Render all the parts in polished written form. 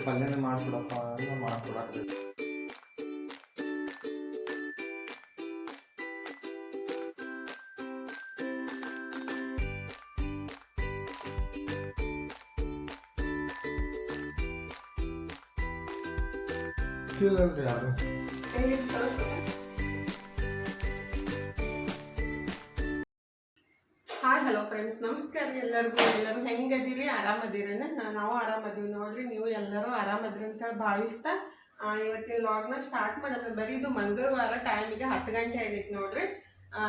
ಪಲ್ಯನೇ ಮಾಡ್ಕೊಡಪ್ಪ ಎಲ್ಲ ಮಾಡ್ಕೊಡಕ್ಕೆ ಯಾರು hi hello friends, ನಮಸ್ಕಾರ ಎಲ್ಲರಿಗೂ. ಎಲ್ಲರೂ ಹೆಂಗದಿರಿ? ಆರಾಮದಿರೇನ? ನಾವು ಆರಾಮದೀವಿ ನೋಡ್ರಿ. ನೀವು ಎಲ್ಲರೂ ಆರಾಮದ್ರಿ ಅಂತ ಭಾವಿಸ್ತಾ ಇವತ್ತಿನ ವ್ಲಾಗ್ನ ಸ್ಟಾರ್ಟ್ ಮಾಡೋಣ. ಬರೀ ಇದು ಮಂಗಳವಾರ, ಟೈಮಿಗೆ 10 ಗಂಟೆ ಆಗೈತಿ ನೋಡ್ರಿ.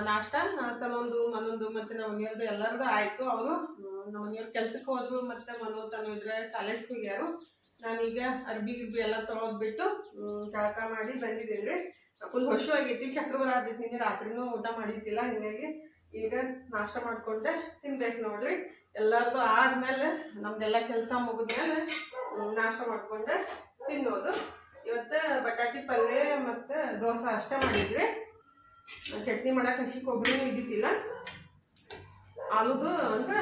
ನಾಷ್ಟ ತನ್ನೊಂದು ಮನೊಂದು ಮತ್ತು ನಮ್ಮ ಮನೆಯವ್ರದ್ದು ಎಲ್ಲರದು ಆಯಿತು. ಅವರು ನಮ್ಮ ಮನೆಯವ್ರು ಕೆಲ್ಸಕ್ಕೆ ಹೋದ್ರು ಮತ್ತು ತನ್ನ ಇದ್ರೆ ಕಾಲೇಜ್ಗೆ ಹೋಗ್ಯಾರು. ನಾನೀಗ ಅರ್ಬಿ ಎಲ್ಲ ತೊಳೆದ್ಬಿಟ್ಟು ಜಳಕ ಮಾಡಿ ಬಂದಿದ್ದೀನಿ ರೀ. ಫುಲ್ ಹೊಶು ಆಗೈತಿ, ಚಕ್ರವರ ಆದೈತಿ. ನಿನ್ನೆ ರಾತ್ರಿನೂ ಊಟ ಮಾಡಿದ್ದಿಲ್ಲ, ಹಿಂಗಾಗಿ ಈಗ ನಾಷ್ಟ ಮಾಡ್ಕೊಂಡೆ ತಿನ್ಬೇಕು ನೋಡ್ರಿ. ಎಲ್ಲರದು ಆದ್ಮೇಲೆ ನಮ್ದೆಲ್ಲ ಕೆಲಸ ಮುಗಿದ್ಮೇಲೆ ನಾಷ್ಟ ಮಾಡ್ಕೊಂಡೆ ತಿನ್ನೋದು. ಇವತ್ತು ಬಟಾಟಿ ಪಲ್ಯ ಮತ್ತು ದೋಸೆ ಅಷ್ಟೇ ಮಾಡಿದ್ರಿ. ಚಟ್ನಿ ಮಾಡಕ್ಕೆ ಹಸಿ ಕೊಬ್ಬರಿನೂ ಇದ್ದಿದ್ದಿಲ್ಲ. ಆಲೂದು ಅಂದ್ರೆ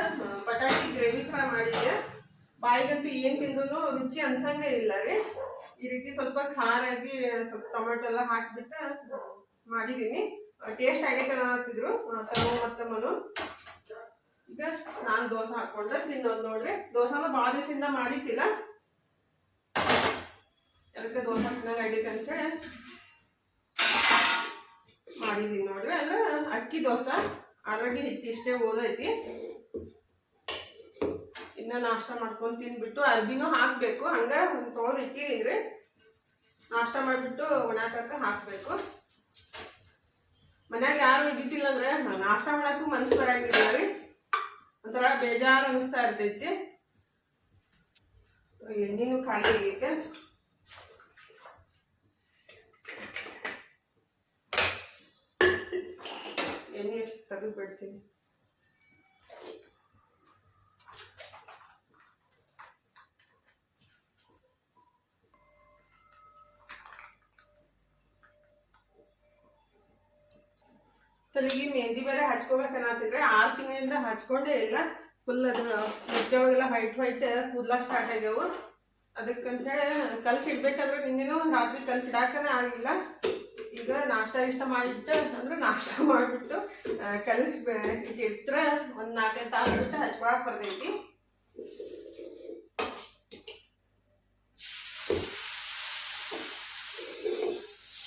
ಬಟಾಟಿ ಗ್ರೇವಿ ಥರ ಮಾಡಿದ್ದೆ. ಬಾಯಿಗಂತೂ ಏನು ತಿಂದ್ರೂ ರುಚಿ ಅನ್ಸಂಗೆ ಇಲ್ಲ ರೀ. ಈ ರೀತಿ ಸ್ವಲ್ಪ ಖಾರಾಗಿ ಸ್ವಲ್ಪ ಟೊಮೆಟೊ ಎಲ್ಲ ಹಾಕಿಬಿಟ್ಟು ಮಾಡಿದ್ದೀನಿ. ಟೇಸ್ಟ್ ಆಗೈತೆ ಅನ್ನತ್ತಿದ್ರು ತನೋ ಮತ್ತು ಮನು. ಈಗ ನಾನು ದೋಸೆ ಹಾಕ್ಕೊಂಡ್ರೆ ತಿನ್ನೋದು ನೋಡ್ರಿ. ದೋಸೆನ ಭಾಳ ದಿವಸದಿಂದ ಮಾಡಿದ್ದಿಲ್ಲ, ಅದಕ್ಕೆ ದೋಸೆ ತಿನ್ನಂಗೆ ಆಗೈತೆ ಅಂತೇಳಿ ಮಾಡಿದ್ದೀನಿ ನೋಡ್ರಿ. ಅಂದ್ರೆ ಅಕ್ಕಿ ದೋಸೆ ಆಲ್ರೆಡಿ ಹಿಟ್ಟು ಇಷ್ಟೇ ಓದೈತಿ. ಇನ್ನು ನಾಷ್ಟ ಮಾಡ್ಕೊಂಡು ತಿಂದ್ಬಿಟ್ಟು ಅರ್ಬಿನೂ ಹಾಕಬೇಕು. ಹಂಗೆ ತೊಳೆದು ಇಟ್ಟಿದ್ದೀನಿ. ನಾಷ್ಟ ಮಾಡಿಬಿಟ್ಟು ಒಣಾಕಕ್ಕೆ ಹಾಕಬೇಕು. ಮನ್ಯಾಗ ಯಾರು ಇದ್ದಿದ್ದಿಲ್ಲ ಅಂದ್ರೆ ನಾಷ್ಟ ಮಾಡಕ್ಕೂ ಮನ್ಸು ಬರಂಗಿಲ್ಲ ರೀ. ಒಂಥರ ಬೇಜಾರು ಅನಿಸ್ತಾ ಇರ್ತೈತಿ. ಎಣ್ಣೆನೂ ಖಾಲಿ ಆಗೈತೆ. ಎಣ್ಣೆ ಎಷ್ಟು ತೆಗೆದು ಬಿಡ್ತೀನಿ. ತಲೆಗೆ ಮೆಹಂದಿ ಬೇರೆ ಹಚ್ಕೋಬೇಕನ್ನತ್ತಿದ್ರೆ 6 ತಿಂಗಳಿಂದ ಹಚ್ಕೊಂಡೇ ಇಲ್ಲ. ಫುಲ್ ಅದು ಮೆಟ್ಟೆವಾಗೆಲ್ಲ ವೈಟ್ ಕೂದ್ಲ ಸ್ಟಾರ್ಟ್ ಆಗ್ಯಾವು. ಅದಕ್ಕಂತೇಳಿ ಕಲಸಿಡ್ಬೇಕಾದ್ರೆ ನಿನ್ನೆನೂ ರಾತ್ರಿ ಕಲಸಿಡಾಕನೇ ಆಗಿಲ್ಲ. ಈಗ ನಾಷ್ಟ ಇಷ್ಟ ಮಾಡಿಬಿಟ್ಟು ಅಂದ್ರೆ ನಾಷ್ಟ ಮಾಡಿಬಿಟ್ಟು ಇಟ್ಟರೆ ಒಂದು 4-5 ತಾಸು ಬಿಟ್ಟು ಹಚ್ಕೊಳಕ್ಕೆ ಬರ್ತೈತಿ.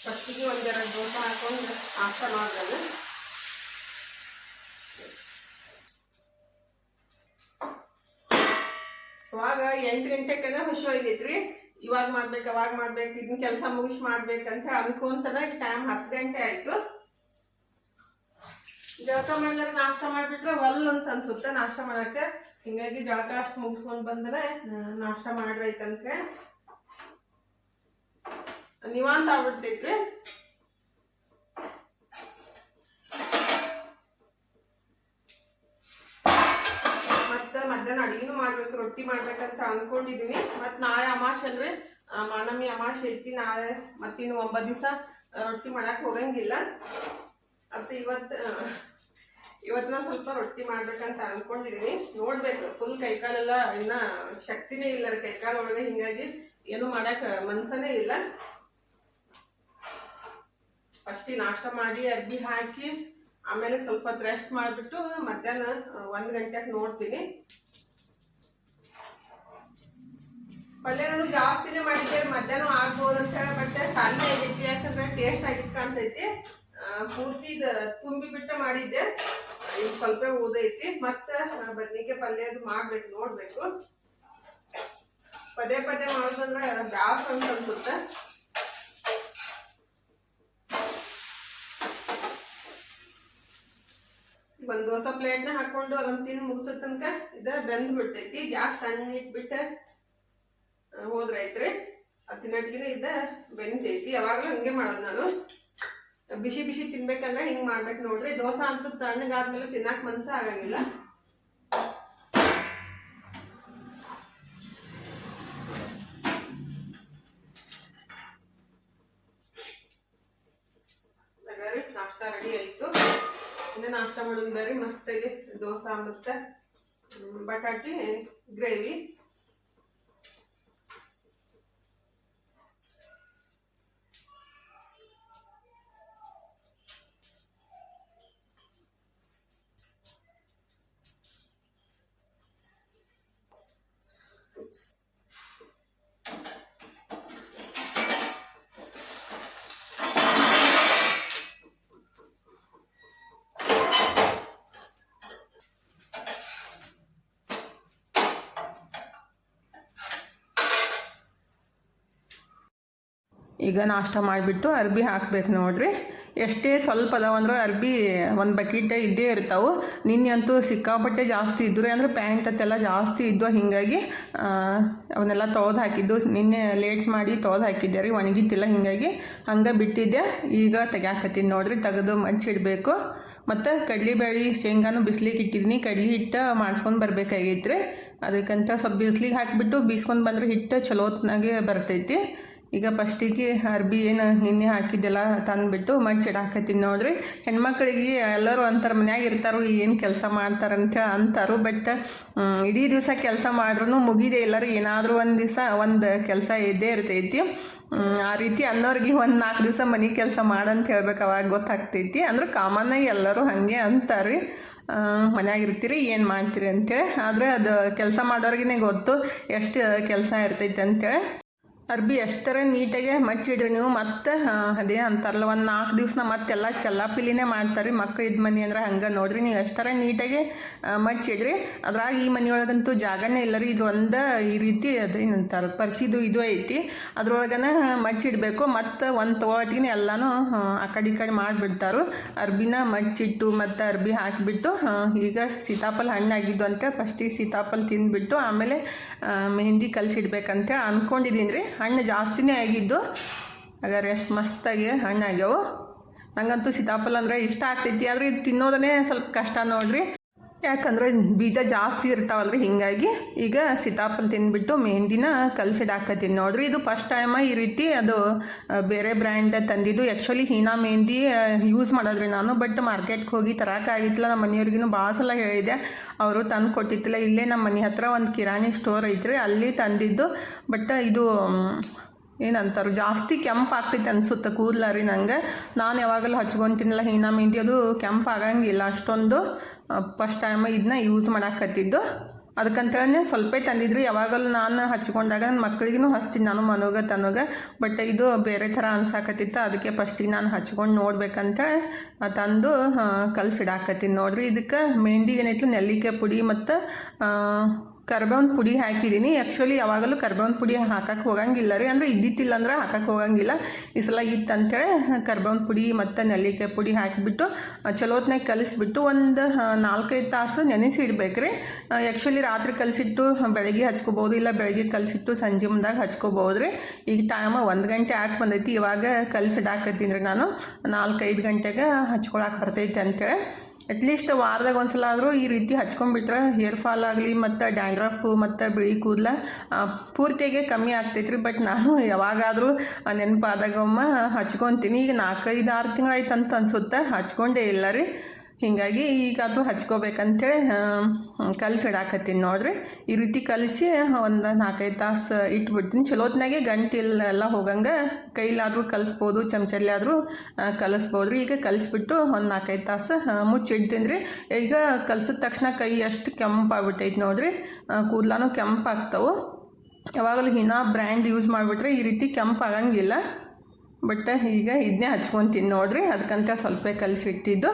ಫಸ್ಟಿಗೆ 1-2 ದೋಸೆ ಹಾಕೊಂಡು ನಾಷ್ಟ ಮಾಡಿದ್ರೆ ಅವಾಗ 8 ಗಂಟೆಗೆ ಹುಷು ಆಗೈತ್ರಿ. ಇವಾಗ ಮಾಡ್ಬೇಕು, ಅವಾಗ ಮಾಡ್ಬೇಕು, ಇದನ್ನ ಕೆಲಸ ಮುಗಿಸಿ ಮಾಡ್ಬೇಕಂತ ಅನ್ಕೊಂತನ ಟೈಮ್ 10 ಗಂಟೆ ಆಯ್ತು. ಜಳಕ ಮಾಡಿದ್ರೆ ನಾಷ್ಟ ಮಾಡಿಬಿಟ್ರೆ ಒಲ್ ಅಂತ ಅನ್ಸುತ್ತೆ ನಾಷ್ಟ ಮಾಡಕ್ಕೆ. ಹಿಂಗಾಗಿ ಜಳಕ ಅಷ್ಟು ಮುಗಿಸ್ಕೊಂಡು ಬಂದ್ರೆ ನಾಷ್ಟ ಮಾಡ್ರೈತಂತೆ ನಿವಾಂತ ಆಗ್ಬಿಡ್ತೈತ್ರಿ. ಮಧ್ಯಾಹ್ನ ಅಡಿಗೆನೂ ಮಾಡ್ಬೇಕು, ರೊಟ್ಟಿ ಮಾಡ್ಬೇಕಂತ ಅನ್ಕೊಂಡಿದೀನಿ. ಮತ್ ನಾಳೆ ಅಮಾವಾಸ್ಯೆ ಅಲ್ರಿ, ಮಾನಮಿ ಅಮಾವಾಸ್ಯೆ ಐತಿ ನಾಳೆ. ಮತ್ತಿನ್ನು 9 ದಿವಸ ರೊಟ್ಟಿ ಮಾಡಕ್ ಹೋಗಂಗಿಲ್ಲ. ಅಂತ ಇವತ್ತಿನ ಸ್ವಲ್ಪ ರೊಟ್ಟಿ ಮಾಡ್ಬೇಕಂತ ಅನ್ಕೊಂಡಿದೀನಿ. ನೋಡ್ಬೇಕು, ಫುಲ್ ಕೈಕಾಲೆಲ್ಲ ಇನ್ನ ಶಕ್ತಿನೇ ಇಲ್ಲ ರೀ ಕೈಕಾಲ ಒಳಗೆ. ಹಿಂಗಾಗಿ ಏನು ಮಾಡಕ್ ಮನ್ಸನೇ ಇಲ್ಲ. ಫಸ್ಟ್ ನಾಷ್ಟ ಮಾಡಿ ಅರ್ಬಿ ಹಾಕಿ ಆಮೇಲೆ ಸ್ವಲ್ಪ ಹೊತ್ತು ರೆಸ್ಟ್ ಮಾಡಿಬಿಟ್ಟು ಮಧ್ಯಾಹ್ನ 1 ಗಂಟೆಗೆ ನೋಡ್ತೀನಿ. ಪಲ್ಯ ನಾನು ಜಾಸ್ತಿನೇ ಮಾಡಿದ್ದೆ, ಮಧ್ಯಾಹ್ನ ಆಗ್ಬೋದು ಅಂತ ಹೇಳಿ. ಬಟ್ ಖಾಲಿ ಆಗೈತಿ, ಯಾಕಂದ್ರೆ ಟೇಸ್ಟ್ ಆಗಿತ್ತು ಕಾಣ್ತೈತಿ. ಪೂರ್ತಿ ತುಂಬಿ ಬಿಟ್ಟು ಮಾಡಿದ್ದೆ. ಈಗ ಸ್ವಲ್ಪ ಉದೈತಿ. ಮತ್ತೆ ಬದ್ನಿಕಾಯಿ ಪಲ್ಯ ಅದು ಮಾಡ್ಬೇಕು, ನೋಡ್ಬೇಕು. ಪದೇ ಮಾಡೋದಂದ್ರೆ ಬ್ಯಾಸ್ ಅಂತ ಅನ್ಸುತ್ತೆ. ಒಂದು ದೋಸೆ ಪ್ಲೇಟ್ನ ಹಾಕೊಂಡು ಅದನ್ನ ತಿಂದು ಮುಗಿಸೋ ತನಕ ಬೆಂದ್ ಬಿಡ್ತೈತಿ. ಗ್ಯಾಸ್ ಸಣ್ಣ ಇಟ್ಬಿಟ್ಟು ಹೋದ್ರೈತ್ರಿ. ತಿನ್ನೋಟಿಗೆ ಬೆಂದೈತಿ. ಯಾವಾಗಲೂ ಹಿಂಗೆ ಮಾಡೋದು ನಾನು. ಬಿಸಿ ತಿನ್ಬೇಕಂದ್ರೆ ಹಿಂಗೆ ಮಾಡ್ಬೇಕು ನೋಡ್ರಿ. ದೋಸೆ ಅಂತೂ ತಣ್ಣಗಾದ್ಮೇಲೆ ತಿನ್ನಕ್ ಮನ್ಸ ಆಗಂಗಿಲ್ಲ. ನಾಷ್ಟ ರೆಡಿ ಆಯ್ತು. ಇನ್ನು ನಾಷ್ಟ ಮಾಡೋದು ಬೇರೆ ಮಸ್ತಾಗಿ ದೋಸೆ ಮತ್ತು ಬಟಾಟಿ ಗ್ರೇವಿ. ಈಗ ನಾಷ್ಟ ಮಾಡಿಬಿಟ್ಟು ಅರ್ಬಿ ಹಾಕ್ಬೇಕು ನೋಡ್ರಿ. ಎಷ್ಟೇ ಸ್ವಲ್ಪ ಅದಾವಂದ್ರೆ ಅರ್ಬಿ ಒಂದು ಬಕೆಟ್ ಇದ್ದೇ ಇರ್ತಾವೆ. ನಿನ್ನೆ ಅಂತೂ ಸಿಕ್ಕಾಪಟ್ಟೆ ಜಾಸ್ತಿ ಇದ್ದರೆ ಅಂದ್ರೆ ಪ್ಯಾಂಟ್ ಅತ್ತೆಲ್ಲ ಜಾಸ್ತಿ ಇದ್ವು, ಹೀಗಾಗಿ ಅವನ್ನೆಲ್ಲ ತೊಳೆದು ಹಾಕಿದ್ದು. ನಿನ್ನೆ ಲೇಟ್ ಮಾಡಿ ತೊಳೆದು ಹಾಕಿದ್ದೆ ರೀ, ಒಣಗಿತ್ತಿಲ್ಲ, ಹೀಗಾಗಿ ಹಂಗೆ ಬಿಟ್ಟಿದ್ದೆ. ಈಗ ತೆಗ್ಯಾಕತ್ತೀನಿ ನೋಡ್ರಿ, ತೆಗೆದು ಮಚ್ಚಿಡಬೇಕು. ಮತ್ತು ಕಡ್ಲೆಬೇಳೆ ಶೇಂಗಾನು ಬಿಸ್ಲಿಗೆ ಇಟ್ಟಿದ್ದೀನಿ. ಕಡ್ಲೆ ಹಿಟ್ಟು ಮಾಡಿಸ್ಕೊಂಡು ಬರ್ಬೇಕಾಗೈತೆ ರೀ. ಅದಕ್ಕಂತ ಸ್ವಲ್ಪ ಬಿಸ್ಲಿಗೆ ಹಾಕಿಬಿಟ್ಟು ಬೀಸ್ಕೊಂಡು ಬಂದರೆ ಹಿಟ್ಟು ಚಲೋತ್ನಾಗೆ ಬರ್ತೈತಿ. ಈಗ ಫಸ್ಟಿಗೆ ಅರ್ಬಿ ಏನು ನಿನ್ನೆ ಹಾಕಿದ್ದೆಲ್ಲ ತಂದುಬಿಟ್ಟು ಮಚ್ಚಿಡಾಕತ್ತೀನಿ ನೋಡ್ರಿ. ಹೆಣ್ಮಕ್ಳಿಗೆ ಎಲ್ಲರೂ ಅಂತಾರೆ ಮನ್ಯಾಗ ಇರ್ತಾರೋ ಏನು ಕೆಲಸ ಮಾಡ್ತಾರಂತ ಅಂತಾರು. ಬಟ್ ಇಡೀ ದಿವಸ ಕೆಲಸ ಮಾಡ್ರೂ ಮುಗಿದೇ ಇಲ್ಲರಿ, ಏನಾದರೂ ಒಂದು ದಿವಸ ಒಂದು ಕೆಲಸ ಇದ್ದೇ ಇರ್ತೈತಿ. ಆ ರೀತಿ ಅನ್ನೋರಿಗೆ ಒಂದು 4 ದಿವಸ ಮನೆ ಕೆಲಸ ಮಾಡಂತ ಹೇಳ್ಬೇಕು, ಅವಾಗ ಗೊತ್ತಾಗ್ತೈತಿ. ಅಂದ್ರೆ ಕಾಮನ್ನಾಗಿ ಎಲ್ಲರೂ ಹಾಗೆ ಅಂತಾರೆ, ಮನ್ಯಾಗ ಇರ್ತೀರಿ ಏನು ಮಾಡ್ತೀರಿ ಅಂತೇಳಿ. ಆದರೆ ಅದು ಕೆಲಸ ಮಾಡೋರಿಗೇ ಗೊತ್ತು ಎಷ್ಟು ಕೆಲಸ ಇರ್ತೈತಿ ಅಂತೇಳಿ. ಅರ್ಬಿ ಎಷ್ಟರ ನೀಟಾಗೆ ಮಚ್ಚಿಡ್ರಿ ನೀವು. ಮತ್ತು ಅದೇ ಅಂತಾರಲ್ಲ, ಒಂದು 4 ದಿವಸ ಮತ್ತೆಲ್ಲ ಚಲ್ಲಾಪಿಲಿನೇ ಮಾಡ್ತಾರೆ. ಮಕ್ಕಳು ಇದ್ದ ಮನೆ ಅಂದ್ರೆ ಹಂಗೆ ನೋಡ್ರಿ, ನೀವು ಎಷ್ಟರ ನೀಟಾಗೆ ಮಚ್ಚಿಡ್ರಿ. ಅದ್ರಾಗ ಈ ಮನೆಯೊಳಗಂತೂ ಜಾಗನೇ ಇಲ್ಲ ರೀ. ಇದು ಒಂದು ಈ ರೀತಿ ಅದು ಏನಂತಾರೆ ಪರಿಸಿದು ಇದು ಐತಿ, ಅದ್ರೊಳಗನ ಮಚ್ಚಿಡಬೇಕು. ಮತ್ತು ಒಂದು ತೊಗೊಳಟಿಗೆ ಎಲ್ಲನೂ ಆ ಕಡೆ ಈ ಕಡೆ ಮಾಡಿಬಿಡ್ತಾರೆ. ಅರ್ಬಿನ ಮಚ್ಚಿಟ್ಟು ಮತ್ತು ಅರ್ಬಿ ಹಾಕಿಬಿಟ್ಟು ಈಗ ಸೀತಾಫಲ ಹಣ್ಣಾಗಿದ್ದು ಅಂತ ಫಸ್ಟಿಗೆ ಸೀತಾಫಲ ತಿಂದುಬಿಟ್ಟು ಆಮೇಲೆ ಮೆಹಂದಿ ಕಲಸಿಡ್ಬೇಕಂತ ಅಂದ್ಕೊಂಡಿದ್ದೀನಿ ರೀ. ಹಣ್ಣು ಜಾಸ್ತಿನೇ ಆಗಿದ್ದು, ಹಾಗಾದ್ರೆ ಎಷ್ಟು ಮಸ್ತಾಗಿ ಹಣ್ಣಾಗ್ಯಾವು. ನಂಗಂತೂ ಸೀತಾಫಲ ಅಂದರೆ ಇಷ್ಟ ಆಗ್ತೈತಿ, ಆದರೆ ಇದು ತಿನ್ನೋದನ್ನೇ ಸ್ವಲ್ಪ ಕಷ್ಟ ನೋಡ್ರಿ. ಯಾಕಂದರೆ ಬೀಜ ಜಾಸ್ತಿ ಇರ್ತಾವಲ್ರಿ, ಹೀಗಾಗಿ ಈಗ ಸೀತಾಫಲ ತಿಂದುಬಿಟ್ಟು ಮೆಹಂದಿನ ಕಲಸಿಡಾಕತ್ತೀನಿ ನೋಡ್ರಿ. ಇದು ಫಸ್ಟ್ ಟೈಮ ಈ ರೀತಿ ಅದು ಬೇರೆ ಬ್ರ್ಯಾಂಡ್ ತಂದಿದ್ದು. ಆ್ಯಕ್ಚುಲಿ ಹೀನಾ ಮೆಹಂದಿ ಯೂಸ್ ಮಾಡೋದ್ರಿ ನಾನು. ಬಟ್ ಮಾರ್ಕೆಟ್ಗೆ ಹೋಗಿ ತರೋಕ್ಕಾಗಿತ್ತಿಲ್ಲ. ನಮ್ಮ ಮನೆಯವ್ರಿಗೂ ಭಾಳ ಸಲ ಹೇಳಿದೆ, ಅವರು ತಂದು ಕೊಟ್ಟಿತ್ತಿಲ್ಲ. ಇಲ್ಲೇ ನಮ್ಮ ಮನೆ ಹತ್ರ ಒಂದು ಕಿರಾಣಿ ಸ್ಟೋರ್ ಐತ್ರಿ, ಅಲ್ಲಿ ತಂದಿದ್ದು. ಬಟ್ ಇದು ಏನಂತಾರೆ ಜಾಸ್ತಿ ಕೆಂಪು ಆಗ್ತೈತೆ ಅನಿಸುತ್ತೆ ಕೂದಲ ರೀ ನಂಗೆ. ನಾನು ಯಾವಾಗಲೂ ಹಚ್ಕೊತೀನಲ್ಲ ಹೀನಾ ಮೆಹಂದಿ, ಅದು ಕೆಂಪು ಆಗಂಗಿಲ್ಲ ಅಷ್ಟೊಂದು. ಫಸ್ಟ್ ಟೈಮ್ ಇದನ್ನ ಯೂಸ್ ಮಾಡಾಕತ್ತಿದ್ದು, ಅದಕ್ಕಂತೇಳಿ ಸ್ವಲ್ಪ ತಂದಿದ್ರಿ. ಯಾವಾಗಲೂ ನಾನು ಹಚ್ಕೊಂಡಾಗ ನನ್ನ ಮಕ್ಳಿಗೂ ಹಚ್ತೀನಿ ನಾನು, ಮನೋಗ ತನಗ. ಬಟ್ ಇದು ಬೇರೆ ಥರ ಅನ್ಸಾಕತ್ತಿತ್ತು, ಅದಕ್ಕೆ ಫಸ್ಟಿಗೆ ನಾನು ಹಚ್ಕೊಂಡು ನೋಡ್ಬೇಕಂತ ತಂದು ಕಲಸಿಡಾಕತ್ತೀನಿ ನೋಡ್ರಿ. ಇದಕ್ಕೆ ಮೆಹಂದಿಗೆ ಏನೈತಿ ನೆಲ್ಲಿಕಾಯಿ ಪುಡಿ ಮತ್ತು ಕರ್ಬೇವಿನ ಪುಡಿ ಹಾಕಿದ್ದೀನಿ. ಆ್ಯಕ್ಚುಲಿ ಯಾವಾಗಲೂ ಕರ್ಬೇವಿನ ಪುಡಿ ಹಾಕಕ್ಕೆ ಹೋಗಂಗಿಲ್ಲ ರೀ, ಅಂದರೆ ಇದ್ದಿತ್ತಿಲ್ಲ ಅಂದ್ರೆ ಹಾಕಕ್ಕೆ ಹೋಗಂಗಿಲ್ಲ. ಈ ಸಲ ಇತ್ತಂತೇಳಿ ಕರ್ಬೇವಿನ ಪುಡಿ ಮತ್ತು ನೆಲ್ಲಿಕಾಯಿ ಪುಡಿ ಹಾಕಿಬಿಟ್ಟು ಚಲೋತ್ನಾಗ ಕಲಿಸ್ಬಿಟ್ಟು ಒಂದು 4-5 ತಾಸು ನೆನೆಸಿ ಇಡ್ಬೇಕು ರೀ. ಆ್ಯಕ್ಚುಲಿ ರಾತ್ರಿ ಕಲಸಿಟ್ಟು ಬೆಳಗ್ಗೆ ಹಚ್ಕೋಬೋದು, ಇಲ್ಲ ಬೆಳಗ್ಗೆ ಕಲಸಿಟ್ಟು ಸಂಜೆ ಮುಂದಾಗ ಹಚ್ಕೋಬೋದು ರೀ. ಈಗ ಟೈಮ್ 1 ಗಂಟೆ ಹಾಕಿ ಬಂದೈತಿ. ಇವಾಗ ಕಲಸಿಡಾಕತ್ತೀನಿ ರೀ ನಾನು. 4-5 ಗಂಟೆಗೆ ಹಚ್ಕೊಳಕ್ಕೆ ಬರ್ತೈತೆ ಅಂತೇಳಿ. ಅಟ್ಲೀಸ್ಟ್ ವಾರದಾಗ ಒಂದು ಸಲ ಆದರೂ ಈ ರೀತಿ ಹಚ್ಕೊಂಡ್ಬಿಟ್ರೆ ಹೇರ್ ಫಾಲ್ ಆಗಲಿ ಮತ್ತು ಡ್ಯಾಂಡ್ರಫು ಮತ್ತು ಬಿಳಿ ಕೂದಲ ಪೂರ್ತಿಯಾಗೆ ಕಮ್ಮಿ ಆಗ್ತೈತ್ರಿ. ಬಟ್ ನಾನು ಯಾವಾಗಾದರೂ ನೆನಪಾದಾಗೊಮ್ಮೆ ಹಚ್ಕೊತೀನಿ. ಈಗ 4-5-6 ತಿಂಗಳಾಯ್ತು ಅಂತ ಅನಿಸುತ್ತೆ, ಹಚ್ಕೊಂಡೇ ಇಲ್ಲ ರೀ. ಹೀಗಾಗಿ ಈಗಾದರೂ ಹಚ್ಕೋಬೇಕಂತೇಳಿ ಕಲಸಿಡಾಕತ್ತೀನಿ ನೋಡ್ರಿ. ಈ ರೀತಿ ಕಲಿಸಿ ಒಂದು 4-5 ತಾಸು ಇಟ್ಬಿಡ್ತೀನಿ. ಚಲೋತ್ನಾಗೆ ಗಂಟೆಲ್ಲ ಹೋಗಂಗೆ ಕೈಲಾದರೂ ಕಲಿಸ್ಬೋದು, ಚಮಚಲ್ಲಿ ಆದರೂ ಕಲಿಸ್ಬೋದು ರೀ. ಈಗ ಕಲಿಸ್ಬಿಟ್ಟು ಒಂದು 4-5 ತಾಸು ಮುಚ್ಚಿಡ್ತೀನಿ ರೀ. ಈಗ ಕಲ್ಸಿದ ತಕ್ಷಣ ಕೈ ಅಷ್ಟು ಕೆಂಪಾಗ್ಬಿಟ್ಟೈತೆ ನೋಡ್ರಿ, ಕೂದಲಾನು ಕೆಂಪಾಗ್ತಾವೆ. ಯಾವಾಗಲೂ ಹೀನಾ ಬ್ರ್ಯಾಂಡ್ ಯೂಸ್ ಮಾಡಿಬಿಟ್ರೆ ಈ ರೀತಿ ಕೆಂಪಾಗಂಗಿಲ್ಲ. ಬಟ್ ಈಗ ಇದನ್ನೇ ಹಚ್ಕೊತೀನಿ ನೋಡ್ರಿ, ಅದಕ್ಕಂತ ಸ್ವಲ್ಪ ಕಲಸಿಟ್ಟಿದ್ದು.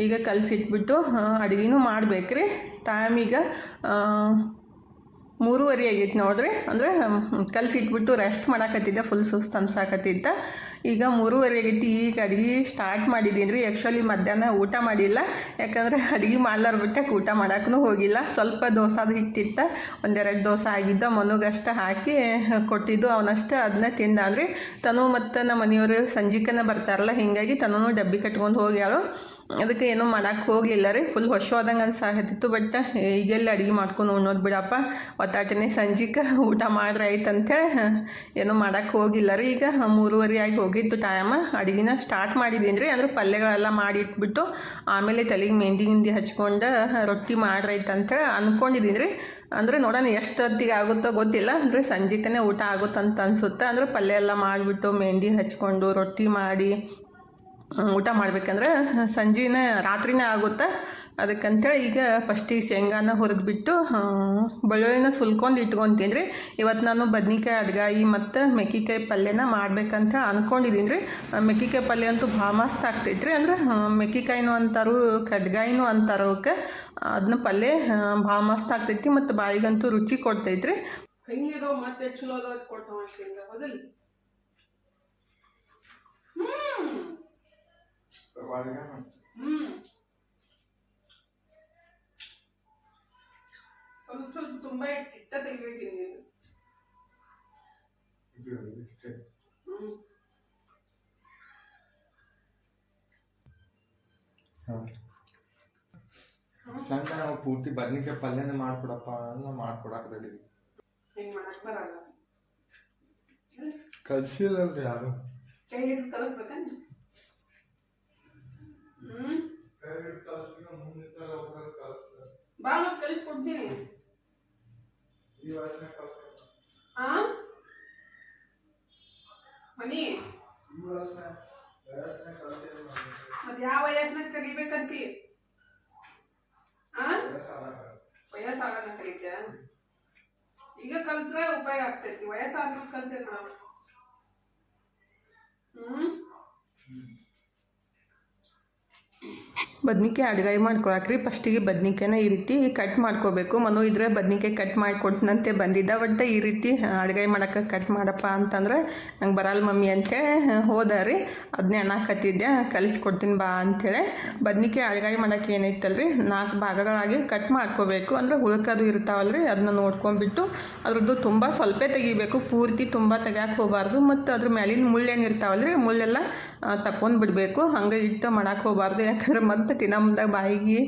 ಈಗ ಕಲಸಿಟ್ಬಿಟ್ಟು ಅಡುಗೆನೂ ಮಾಡ್ಬೇಕ್ರಿ. ಟೈಮ್ ಈಗ 3:30 ಆಗೈತೆ ನೋಡ್ರಿ. ಅಂದರೆ ಕಲಸಿಟ್ಬಿಟ್ಟು ರೆಸ್ಟ್ ಮಾಡಾಕತ್ತಿದ್ದೆ, ಫುಲ್ ಸುಸ್ತು ಅನ್ಸಾಕತ್ತಿದ್ದ. ಈಗ 3:30 ಆಗೈತಿ. ಈಗ ಅಡುಗೆ ಸ್ಟಾರ್ಟ್ ಮಾಡಿದ್ದೀನಿ ರೀ. ಆ್ಯಕ್ಚುಲಿ ಮಧ್ಯಾಹ್ನ ಊಟ ಮಾಡಿಲ್ಲ, ಯಾಕಂದರೆ ಅಡುಗೆ ಮಾಡ್ಲಾರ ಬಿಟ್ಟಕ್ಕೆ ಊಟ ಮಾಡೋಕ್ಕೂ ಹೋಗಿಲ್ಲ. ಸ್ವಲ್ಪ ದೋಸಾದ ಹಿಟ್ಟಿತ್ತ, 1-2 ದೋಸೆ ಆಗಿದ್ದ, ಮನುಗಷ್ಟು ಹಾಕಿ ಕೊಟ್ಟಿದ್ದು, ಅವನಷ್ಟು ಅದನ್ನ ತಿಂದಾನ್ರಿ. ತನು ಮತ್ತು ನಮ್ಮ ಮನೆಯವರು ಸಂಜಿಕನ ಬರ್ತಾರಲ್ಲ, ಹೀಗಾಗಿ ತನೂ ಡಬ್ಬಿ ಕಟ್ಕೊಂಡು ಹೋಗ್ಯಾಳು. ಅದಕ್ಕೆ ಏನೂ ಮಾಡೋಕ್ಕೆ ಹೋಗಲಿಲ್ಲ ರೀ. ಫುಲ್ ಹೊಶೋದಂಗೆ ಅನ್ಸಾಕತ್ತಿತ್ತು. ಬಟ್ ಈಗೆಲ್ಲ ಅಡುಗೆ ಮಾಡ್ಕೊಂಡು ಉಣ್ಣೋದು ಬಿಡಪ್ಪ, ಒತ್ತಾಟನೇ ಸಂಜಿಕೆ ಊಟ ಮಾಡಿದ್ರೆ ಆಯ್ತಂತೇಳಿ ಏನೂ ಮಾಡೋಕ್ಕೆ ಹೋಗಿಲ್ಲ ರೀ. ಈಗ 3:30 ಆಗಿ ಹೋಗಿತ್ತು ಟೈಮ್. ಅಡುಗೆನ ಸ್ಟಾರ್ಟ್ ಮಾಡಿದ್ದೀನಿ ರೀ. ಅಂದರೆ ಪಲ್ಯಗಳೆಲ್ಲ ಮಾಡಿ ಇಟ್ಬಿಟ್ಟು ಆಮೇಲೆ ತಲೆಗೆ ಮೆಹಂದಿ ಹಚ್ಕೊಂಡು ರೊಟ್ಟಿ ಮಾಡ್ರೈತಂತೇಳಿ ಅಂದ್ಕೊಂಡಿದ್ದೀನಿ ರೀ. ಅಂದರೆ ನೋಡೋಣ ಎಷ್ಟು ಹೊತ್ತಿಗೆ ಆಗುತ್ತೋ ಗೊತ್ತಿಲ್ಲ. ಅಂದರೆ ಸಂಜೆಕನೇ ಊಟ ಆಗುತ್ತಂತ ಅನಿಸುತ್ತೆ. ಅಂದರೆ ಪಲ್ಯ ಎಲ್ಲ ಮಾಡಿಬಿಟ್ಟು ಮೆಹಂದಿ ಹಚ್ಕೊಂಡು ರೊಟ್ಟಿ ಮಾಡಿ ಊಟ ಮಾಡ್ಬೇಕಂದ್ರೆ ಸಂಜೆನೇ ರಾತ್ರಿನೇ ಆಗುತ್ತೆ. ಅದಕ್ಕಂತೇಳಿ ಈಗ ಫಸ್ಟಿಗೆ ಶೇಂಗಾನ ಹುರಿದ್ಬಿಟ್ಟು ಬೆಳ್ಳುಳ್ಳಿನ ಸುಲ್ಕೊಂಡು ಇಟ್ಕೊತೀನಿ ರೀ. ಇವತ್ತು ನಾನು ಬದ್ನಿಕಾಯಿ ಅಡ್ಗಾಯಿ ಮತ್ತು ಮೆಕ್ಕೆಕಾಯಿ ಪಲ್ಯನ ಮಾಡ್ಬೇಕಂತ ಅಂದ್ಕೊಂಡಿದ್ದೀನಿ ರೀ. ಮೆಕ್ಕೆಕಾಯಿ ಪಲ್ಯ ಅಂತೂ ಭಾಳ ಮಸ್ತ್ ಆಗ್ತೈತೆ ರೀ. ಅಂದ್ರೆ ಮೆಕ್ಕೆಕಾಯಿನೂ ಅಂತಾರು, ಕಡ್ಗಾಯಿನೂ ಅಂತಾರ ಅವಕ್ಕೆ. ಅದನ್ನ ಪಲ್ಯ ಭಾಳ ಮಸ್ತ್ ಆಗ್ತೈತಿ ಮತ್ತು ಬಾಯಿಗಂತೂ ರುಚಿ ಕೊಡ್ತೈತೆ ರೀ. ಹಿಂಗಿರೋ ಮತ್ತೆ ಚಲೋ ಕೊಡ್ತಾವ ಶೇಂಗಾ, ಹೌದಿಲ್ಲ? ಒಳಗೆ ಸ್ವಲ್ಪ ಸ್ವಲ್ಪ ತುಂಬ ಇಟ್ಟ ತೆಗಿಬೇಕಿನಿ ನೀನು. ಇಷ್ಟೇ ಸಣ್ಣ ನಾವು ಪೂರ್ತಿ ಬದ್ನಿಕಾಯಿ ಪಲ್ಯನೇ ಮಾಡ್ಕೊಡಪ್ಪ ಅಂದ್ರೆ ಮಾಡ್ಕೊಡಕ್ಕೆ ರೆಡಿ. ಹಿಂಗೆ ಮಾಡಕ್ಕೆ ಬರಲ್ಲ. ಕಲ್ಸಿಲ್ಲಲ್ರಿ ಯಾರು. ಕೈ ಹಿಡಿದು ಕಲಿಸ್ಬೇಕಂತ. ಕೈ ಹಿಡಿದು ಕಲಿಸಿದ ಮುಂದೆ ಕಲಿಸ್ತಾರೆ. ಬಾ ಮತ್ತೆ ಕಲಿಸ್ಕೊಡ್ತೀನಿ. ಈ ವಯಸ್ಸಿನ ಕಲಿಸ್ತಾರೆ. ಮನಿ ಈ ವಯಸ್ಸಿನ ಕಲಿಸ್ತಾರೆ. ಮತ್ತೆ ಯಾವ ವಯಸ್ಸಿನಾಗ ಕಲಿಬೇಕಂತಿ? ವಯಸ್ಸಾಗಣ ಕಲಿತ್ಯ? ಈಗ ಕಲ್ತ್ರೆ ಉಪಯೋಗ ಆಗ್ತೈತಿ. ವಯಸ್ಸಾದ್ಮೇಲೆ ಕಲ್ತೇನೆ ಮೇಡಮ್. ಬದ್ನಿಕಾಯಿ ಅಡುಗೆ ಮಾಡ್ಕೊಳಕ್ರಿ ಫಸ್ಟಿಗೆ ಬದ್ನಿಕಾಯಿನ ಈ ರೀತಿ ಕಟ್ ಮಾಡ್ಕೋಬೇಕು. ಮನು ಇದ್ರೆ ಬದ್ನಿಕಾಯಿ ಕಟ್ ಮಾಡಿ ಕೊಟ್ಟನಂತೆ ಬಂದಿದ್ದ. ಬಟ್ ಈ ರೀತಿ ಅಡುಗೆ ಮಾಡೋಕೆ ಕಟ್ ಮಾಡಪ್ಪ ಅಂತಂದ್ರೆ ನಂಗೆ ಬರಲ್ಲ ಮಮ್ಮಿ ಅಂತೇಳಿ ಹೋದ ರೀ. ಅದನ್ನೇ ಅನ್ನಕತ್ತಿದ್ದೆ, ಕಲಿಸ್ಕೊಡ್ತೀನಿ ಬಾ ಅಂಥೇಳಿ. ಬದ್ನಿಕಾಯಿ ಅಡುಗೆ ಮಾಡೋಕೆ ಏನೈತಲ್ರಿ 4 ಭಾಗಗಳಾಗಿ ಕಟ್ ಮಾಡ್ಕೋಬೇಕು. ಅಂದರೆ ಹುಳಕದು ಇರ್ತಾವಲ್ರಿ ಅದನ್ನ ನೋಡ್ಕೊಂಡ್ಬಿಟ್ಟು ಅದ್ರದ್ದು ತುಂಬ ಸ್ವಲ್ಪ ತೆಗಿಬೇಕು, ಪೂರ್ತಿ ತುಂಬ ತೆಗ್ಯಾಕೆ ಹೋಗಬಾರ್ದು. ಮತ್ತು ಅದ್ರ ಮೇಲಿನ ಮುಳ್ಳೇನು ಇರ್ತಾವಲ್ರಿ ಮುಳ್ಳೆಲ್ಲ ತಕ್ಕೊಂಡು ಬಿಡಬೇಕು. ಹಂಗೆ ಇಟ್ಟು ಮಾಡಕ್ಕೆ ಹೋಗಬಾರ್ದು, ಯಾಕಂದ್ರೆ ಮತ್ತೆ ತಿನ್ನೋ ಮುಂದಾಗ ಬಾಯಿಗೆ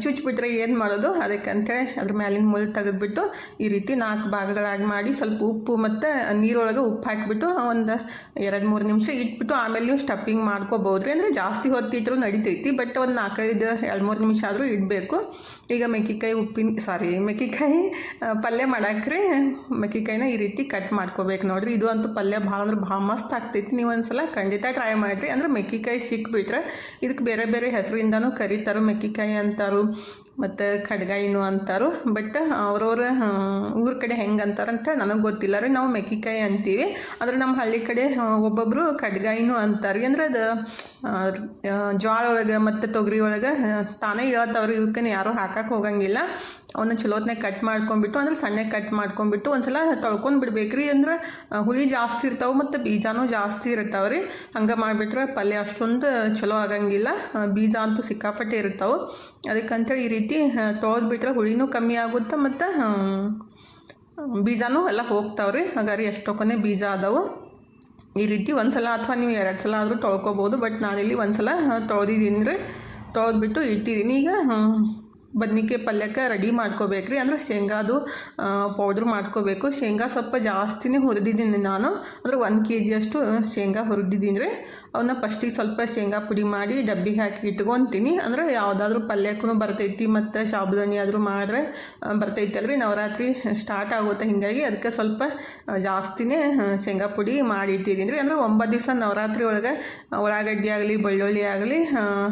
ಚುಚ್ಚಿಬಿಟ್ರೆ ಏನು ಮಾಡೋದು. ಅದಕ್ಕಂತೇಳಿ ಅದ್ರ ಮ್ಯಾಲಿನ ಮುಳ್ಳು ತೆಗೆದ್ಬಿಟ್ಟು ಈ ರೀತಿ 4 ಭಾಗಗಳಾಗಿ ಮಾಡಿ ಸ್ವಲ್ಪ ಉಪ್ಪು ಮತ್ತು ನೀರೊಳಗೆ ಉಪ್ಪು ಹಾಕಿಬಿಟ್ಟು ಒಂದು 2-3 ನಿಮಿಷ ಇಟ್ಬಿಟ್ಟು ಆಮೇಲೆ ನೀವು ಸ್ಟಫಿಂಗ್ ಮಾಡ್ಕೋಬೋದ್ರಿ. ಅಂದರೆ ಜಾಸ್ತಿ ಹೊತ್ತಿಟ್ಟರು ನಡಿತೈತಿ, ಬಟ್ ಒಂದು 4-5-2-3 ನಿಮಿಷ ಆದರೂ ಇಡಬೇಕು. ಈಗ ಮೆಕ್ಕೆಕಾಯಿ ಪಲ್ಯ ಮಾಡಾಕ್ರಿ ಮೆಕ್ಕೆಕಾಯಿನ ಈ ರೀತಿ ಕಟ್ ಮಾಡ್ಕೋಬೇಕು ನೋಡ್ರಿ. ಇದು ಅಂತೂ ಪಲ್ಯ ಭಾಳ ಅಂದ್ರೆ ಭಾಳ ಮಸ್ತ್ ಆಗ್ತೈತಿ. ನೀವು ಒಂದ್ಸಲ ಖಂಡಿತ ಟ್ರೈ ಮಾಡಿರಿ. ಅಂದ್ರೆ ಮೆಕ್ಕೆಕಾಯಿ ಸಿಕ್ಬಿಟ್ರೆ ಇದಕ್ಕೆ ಬೇರೆ ಬೇರೆ ಹೆಸರಿಂದನೂ ಕರೀತಾರೋ. ಮೆಕ್ಕೆಕಾಯಿ ಅಂತಾರು ಮತ್ತು ಕಡ್ಗಾಯಿನೂ ಅಂತಾರು. ಬಟ್ ಅವ್ರವ್ರ ಊರ ಕಡೆ ಹೆಂಗೆ ಅಂತಾರಂತ ನನಗೆ ಗೊತ್ತಿಲ್ಲ ರೀ. ನಾವು ಮೆಕ್ಕೆಕಾಯಿ ಅಂತೀವಿ. ಆದರೆ ನಮ್ಮ ಹಳ್ಳಿ ಕಡೆ ಒಬ್ಬೊಬ್ಬರು ಕಡ್ಗಾಯಿನೂ ಅಂತಾರೆ. ಅಂದ್ರೆ ಅದು ಜೋಳ ಒಳಗೆ ಮತ್ತು ತೊಗರಿ ಒಳಗೆ ತಾನೇ ಹೇಳ್ತಾವ್ರಿ. ಇವಕ್ಕೇನು ಯಾರೂ ಹಾಕಕ್ಕೆ ಹೋಗಂಗಿಲ್ಲ. ಅವನ್ನ ಚಲೋತ್ನಾಗ ಕಟ್ ಮಾಡ್ಕೊಂಡ್ಬಿಟ್ಟು ಅಂದ್ರೆ ಸಣ್ಣಗೆ ಕಟ್ ಮಾಡ್ಕೊಂಡ್ಬಿಟ್ಟು ಒಂದ್ಸಲ ತೊಳ್ಕೊಂಡು ಬಿಡ್ಬೇಕ್ರಿ. ಅಂದ್ರೆ ಹುಳಿ ಜಾಸ್ತಿ ಇರ್ತಾವೆ ಮತ್ತು ಬೀಜನೂ ಜಾಸ್ತಿ ಇರ್ತಾವೆ ರೀ. ಹಂಗೆ ಮಾಡಿಬಿಟ್ರೆ ಪಲ್ಯ ಅಷ್ಟೊಂದು ಚಲೋ ಆಗಂಗಿಲ್ಲ. ಬೀಜ ಅಂತೂ ಸಿಕ್ಕಾಪಟ್ಟೆ ಇರ್ತಾವೆ. ಅದಕ್ಕಂತೇಳಿ ಈ ರೀತಿ ತೊಳೆದ್ಬಿಟ್ರೆ ಹುಳಿನೂ ಕಮ್ಮಿ ಆಗುತ್ತೆ ಮತ್ತು ಬೀಜನೂ ಎಲ್ಲ ಹೋಗ್ತಾವ್ರಿ. ಹಾಗಾದ್ರೆ ಎಷ್ಟೊಕ್ಕನೆ ಬೀಜ ಅದಾವೆ. ಈ ರೀತಿ ಒಂದ್ಸಲ ಅಥವಾ ನೀವು 2 ಸಲ ಆದರೂ ತೊಳ್ಕೊಬೋದು. ಬಟ್ ನಾನಿಲ್ಲಿ ಒಂದ್ಸಲ ತೊಳೆದಿದ್ದೀನಿ ರೀ. ತೊಳೆದ್ಬಿಟ್ಟು ಇಟ್ಟಿದ್ದೀನಿ. ಈಗ ಬದ್ನಿಕಾಯಿ ಪಲ್ಯಕ್ಕೆ ರೆಡಿ ಮಾಡ್ಕೋಬೇಕ್ರಿ. ಅಂದರೆ ಶೇಂಗಾದು ಪೌಡ್ರ್ ಮಾಡ್ಕೋಬೇಕು. ಶೇಂಗಾ ಸ್ವಲ್ಪ ಜಾಸ್ತಿನೇ ಹುರಿದಿದ್ದೀನಿ ನಾನು. ಅಂದರೆ 1 kg ಅಷ್ಟು ಶೇಂಗಾ ಹುರಿದಿದ್ದೀನಿ ರೀ. ಅವನ್ನ ಫಸ್ಟಿಗೆ ಸ್ವಲ್ಪ ಶೇಂಗಾ ಪುಡಿ ಮಾಡಿ ಡಬ್ಬಿಗೆ ಹಾಕಿ ಇಟ್ಕೊತೀನಿ. ಅಂದರೆ ಯಾವುದಾದ್ರೂ ಪಲ್ಯಕ್ಕೂ ಬರ್ತೈತಿ ಮತ್ತು ಸಾಬುದಾನಿ ಆದರೂ ಮಾಡಿದ್ರೆ ಬರ್ತೈತಲ್ರಿ. ನವರಾತ್ರಿ ಸ್ಟಾರ್ಟ್ ಆಗುತ್ತೆ, ಹೀಗಾಗಿ ಅದಕ್ಕೆ ಸ್ವಲ್ಪ ಜಾಸ್ತಿನೇ ಶೇಂಗಾ ಪುಡಿ ಮಾಡಿ ಇಟ್ಟಿದ್ದೀನಿ ರೀ. ಅಂದರೆ 9 ದಿವಸ ನವರಾತ್ರಿ ಒಳಗೆ ಉಳ್ಳಾಗಡ್ಡಿ ಆಗಲಿ ಬೆಳ್ಳುಳ್ಳಿ ಆಗಲಿ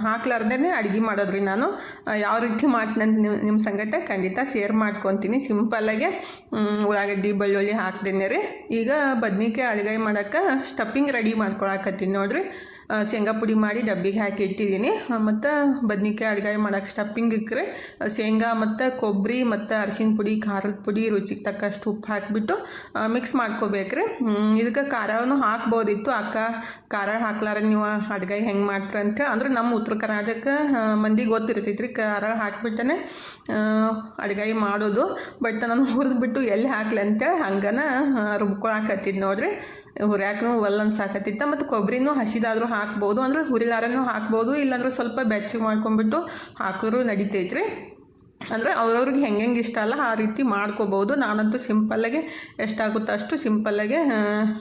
ಹಾಕ್ಲಾರ್ದೇ ಅಡುಗೆ ಮಾಡೋದ್ರಿ ನಾನು. ಯಾವ ರೀತಿ ಮಾಡಿ ನಿಮ್ಮ ಸಂಗಟ ಖಂಡಿತ ಶೇರ್ ಮಾಡ್ಕೊತೀನಿ. ಸಿಂಪಲ್ಲಾಗೆ ಉಳ್ಳಾಗಡ್ಡಿ ಬೆಳ್ಳುಳ್ಳಿ ಹಾಕ್ದೇನೆ ರೀ. ಈಗ ಬದ್ನಿಕಾಯಿ ಅಡುಗೆ ಮಾಡೋಕ್ಕೆ ಸ್ಟಫಿಂಗ್ ರೆಡಿ ಮಾಡ್ಕೊಳಕತ್ತೀನಿ ನೋಡಿರಿ. ಶೇಂಗಾ ಪುಡಿ ಮಾಡಿ ಡಬ್ಬಿಗೆ ಹಾಕಿ ಇಟ್ಟಿದ್ದೀನಿ. ಮತ್ತು ಬದ್ನಿಕಾಯಿ ಅಡುಗೆ ಮಾಡೋಕ್ಕೆ ಸ್ಟಫಿಂಗ್ ಇಕ್ಕರೆ ಶೇಂಗಾ ಮತ್ತು ಕೊಬ್ಬರಿ ಮತ್ತು ಅರಿಶಿನ ಪುಡಿ, ಖಾರದ ಪುಡಿ, ರುಚಿಗೆ ತಕ್ಕಷ್ಟು ಉಪ್ಪು ಹಾಕಿಬಿಟ್ಟು ಮಿಕ್ಸ್ ಮಾಡ್ಕೋಬೇಕ್ರಿ. ಇದಕ್ಕೆ ಖಾರನೂ ಹಾಕ್ಬೋದಿತ್ತು. ಖಾರ ಹಾಕ್ಲಾರ ನೀವು ಅಡುಗೆ ಹೆಂಗೆ ಮಾಡ್ತಾರಂತ. ಅಂದ್ರೆ ನಮ್ಮ ಉತ್ತರ ಕರ್ನಾಟಕ ಮಂದಿಗೆ ಗೊತ್ತಿರ್ತೈತಿ ರೀ, ಖಾರ ಹಾಕ್ಬಿಟ್ಟೇ ಅಡುಗೆ ಮಾಡೋದು. ಬಟ್ ನಾನು ಹುರಿದ್ಬಿಟ್ಟು ಎಲ್ಲಿ ಹಾಕ್ಲಿ ಅಂತೇಳಿ ಹಂಗನ ರುಬ್ಕೊಳಕತ್ತಿದ್ದು ನೋಡ್ರಿ. ಹುರಿಯಾಕೂ ಅನ್ಸಾಕತ್ತಿತ್ತ. ಮತ್ತು ಕೊಬ್ಬರಿನೂ ಹಸಿದಾದರೂ ಹಾಕ್ಬೋದು, ಅಂದರೆ ಹುರಿಲಾರನೂ ಹಾಕ್ಬೋದು. ಇಲ್ಲಾಂದ್ರೆ ಸ್ವಲ್ಪ ಬೆಚ್ಚಗೆ ಮಾಡ್ಕೊಂಡ್ಬಿಟ್ಟು ಹಾಕಿದ್ರು ನಡಿತೈತ್ರಿ. ಅಂದರೆ ಅವ್ರವ್ರಿಗೆ ಹೆಂಗೆ ಇಷ್ಟ ಅಲ್ಲ ಆ ರೀತಿ ಮಾಡ್ಕೋಬೋದು. ನಾನಂತೂ ಸಿಂಪಲ್ಲಾಗೆ ಎಷ್ಟಾಗುತ್ತೋ ಅಷ್ಟು ಸಿಂಪಲ್ಲಾಗೆ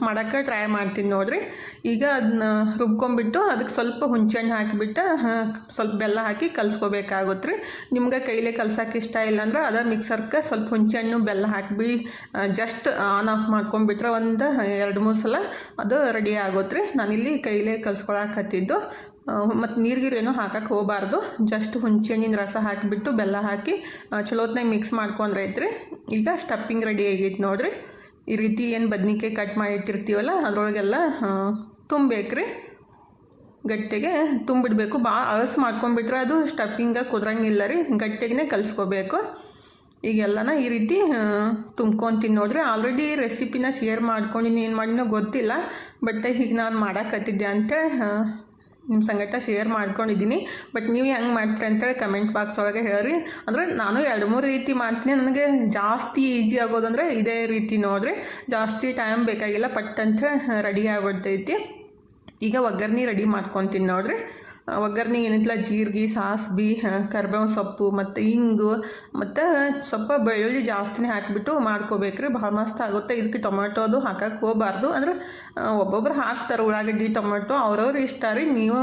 ಮಾಡೋಕ್ಕೆ ಟ್ರೈ ಮಾಡ್ತೀನಿ ನೋಡಿರಿ. ಈಗ ಅದನ್ನ ರುಬ್ಕೊಂಡ್ಬಿಟ್ಟು ಅದಕ್ಕೆ ಸ್ವಲ್ಪ ಹುಣಸೆಹಣ್ಣು ಹಾಕಿಬಿಟ್ಟು ಸ್ವಲ್ಪ ಬೆಲ್ಲ ಹಾಕಿ ಕಲಿಸ್ಕೋಬೇಕಾಗುತ್ತೆ ರೀ. ನಿಮ್ಗೆ ಕೈಲೇ ಕಲ್ಸೋಕೆ ಇಷ್ಟ ಇಲ್ಲಾಂದ್ರೆ ಅದ ಮಿಕ್ಸರ್ಗೆ ಸ್ವಲ್ಪ ಹುಣಸೆಹಣ್ಣು ಬೆಲ್ಲ ಹಾಕಿ ಜಸ್ಟ್ ಆನ್ ಆಫ್ ಮಾಡ್ಕೊಂಡ್ಬಿಟ್ರೆ ಒಂದು 2-3 ಸಲ ಅದು ರೆಡಿ ಆಗುತ್ತೆ ರೀ. ನಾನಿಲ್ಲಿ ಕೈಲೇ ಕಲ್ಸ್ಕೊಳಕತ್ತಿದ್ದು. ಮತ್ತು ನೀರಿಗೇನೂ ಹಾಕಕ್ಕೆ ಹೋಗಬಾರ್ದು. ಜಸ್ಟ್ ಹುಣಸೆಹಣ್ಣಿನ ರಸ ಹಾಕಿಬಿಟ್ಟು ಬೆಲ್ಲ ಹಾಕಿ ಚಲೋತ್ನಾಗ ಮಿಕ್ಸ್ ಮಾಡ್ಕೊಂಡ್ರೆ ಐತ್ರಿ. ಈಗ ಸ್ಟಫಿಂಗ್ ರೆಡಿ ಆಗೈತೆ ನೋಡಿರಿ. ಈ ರೀತಿ ಏನು ಬದ್ನಿಕಾಯಿ ಕಟ್ ಮಾಡಿ ಇಟ್ಟಿರ್ತೀವಲ್ಲ ಅದರೊಳಗೆಲ್ಲ ತುಂಬಬೇಕ್ರಿ. ಗಟ್ಟಿಗೆ ತುಂಬಿಡಬೇಕು. ಭಾಳ ಅಳಸು ಮಾಡ್ಕೊಂಡ್ಬಿಟ್ರೆ ಅದು ಸ್ಟಫಿಂಗ ಕುದ್ರಂಗಿಲ್ಲ ರೀ. ಗಟ್ಟಿಗೆ ಕಲಿಸ್ಕೋಬೇಕು. ಈಗೆಲ್ಲನ ಈ ರೀತಿ ತುಂಬ್ಕೊತೀನಿ ನೋಡ್ರಿ. ಆಲ್ರೆಡಿ ರೆಸಿಪಿನ ಶೇರ್ ಮಾಡ್ಕೊಂಡಿನಿ, ಏನು ಮಾಡಿನೋ ಗೊತ್ತಿಲ್ಲ, ಬಟ್ ಈಗ ನಾನು ಮಾಡಾಕತ್ತಿದ್ದೆ ಅಂತೇಳಿ ನಿಮ್ಮ ಸಂಗಟ ಶೇರ್ ಮಾಡ್ಕೊಂಡಿದ್ದೀನಿ. ಬಟ್ ನೀವು ಹೆಂಗೆ ಮಾಡ್ತೀರಿ ಅಂತೇಳಿ ಕಮೆಂಟ್ ಬಾಕ್ಸ್ ಒಳಗೆ ಹೇಳ್ರಿ. ಅಂದರೆ ನಾನು 2-3 ರೀತಿ ಮಾಡ್ತೀನಿ. ನನಗೆ ಜಾಸ್ತಿ ಈಸಿ ಆಗೋದಂದರೆ ಇದೇ ರೀತಿ ನೋಡ್ರಿ. ಜಾಸ್ತಿ ಟೈಮ್ ಬೇಕಾಗಿಲ್ಲ, ಪಟ್ ಅಂತ ರೆಡಿ ಆಗ್ಬಿಡ್ತೈತಿ. ಈಗ ಒಗ್ಗರಣೆ ರೆಡಿ ಮಾಡ್ಕೊತೀನಿ ನೋಡ್ರಿ. ಒಗ್ಗರಣೆ ಏನಿಲ್ಲ, ಜೀರಿಗೆ, ಸಾಸ್ಬಿ, ಕರ್ಬೇವು ಸೊಪ್ಪು ಮತ್ತು ಹಿಂಗು ಮತ್ತು ಸ್ವಲ್ಪ ಬೆಳ್ಳುಳ್ಳಿ ಜಾಸ್ತಿನೇ ಹಾಕಿಬಿಟ್ಟು ಮಾಡ್ಕೋಬೇಕ್ರಿ. ಭಾಳ ಮಸ್ತ್ ಆಗುತ್ತೆ. ಇದಕ್ಕೆ ಟೊಮೆಟೊ ಅದು ಹಾಕಕ್ಕೆ ಹೋಗಬಾರ್ದು. ಅಂದ್ರೆ ಒಬ್ಬೊಬ್ರು ಹಾಕ್ತಾರೆ ಉಳ್ಳಾಗಡ್ಡಿ ಟೊಮೆಟೊ, ಅವ್ರವ್ರು ಇಷ್ಟ ರೀ. ನೀವು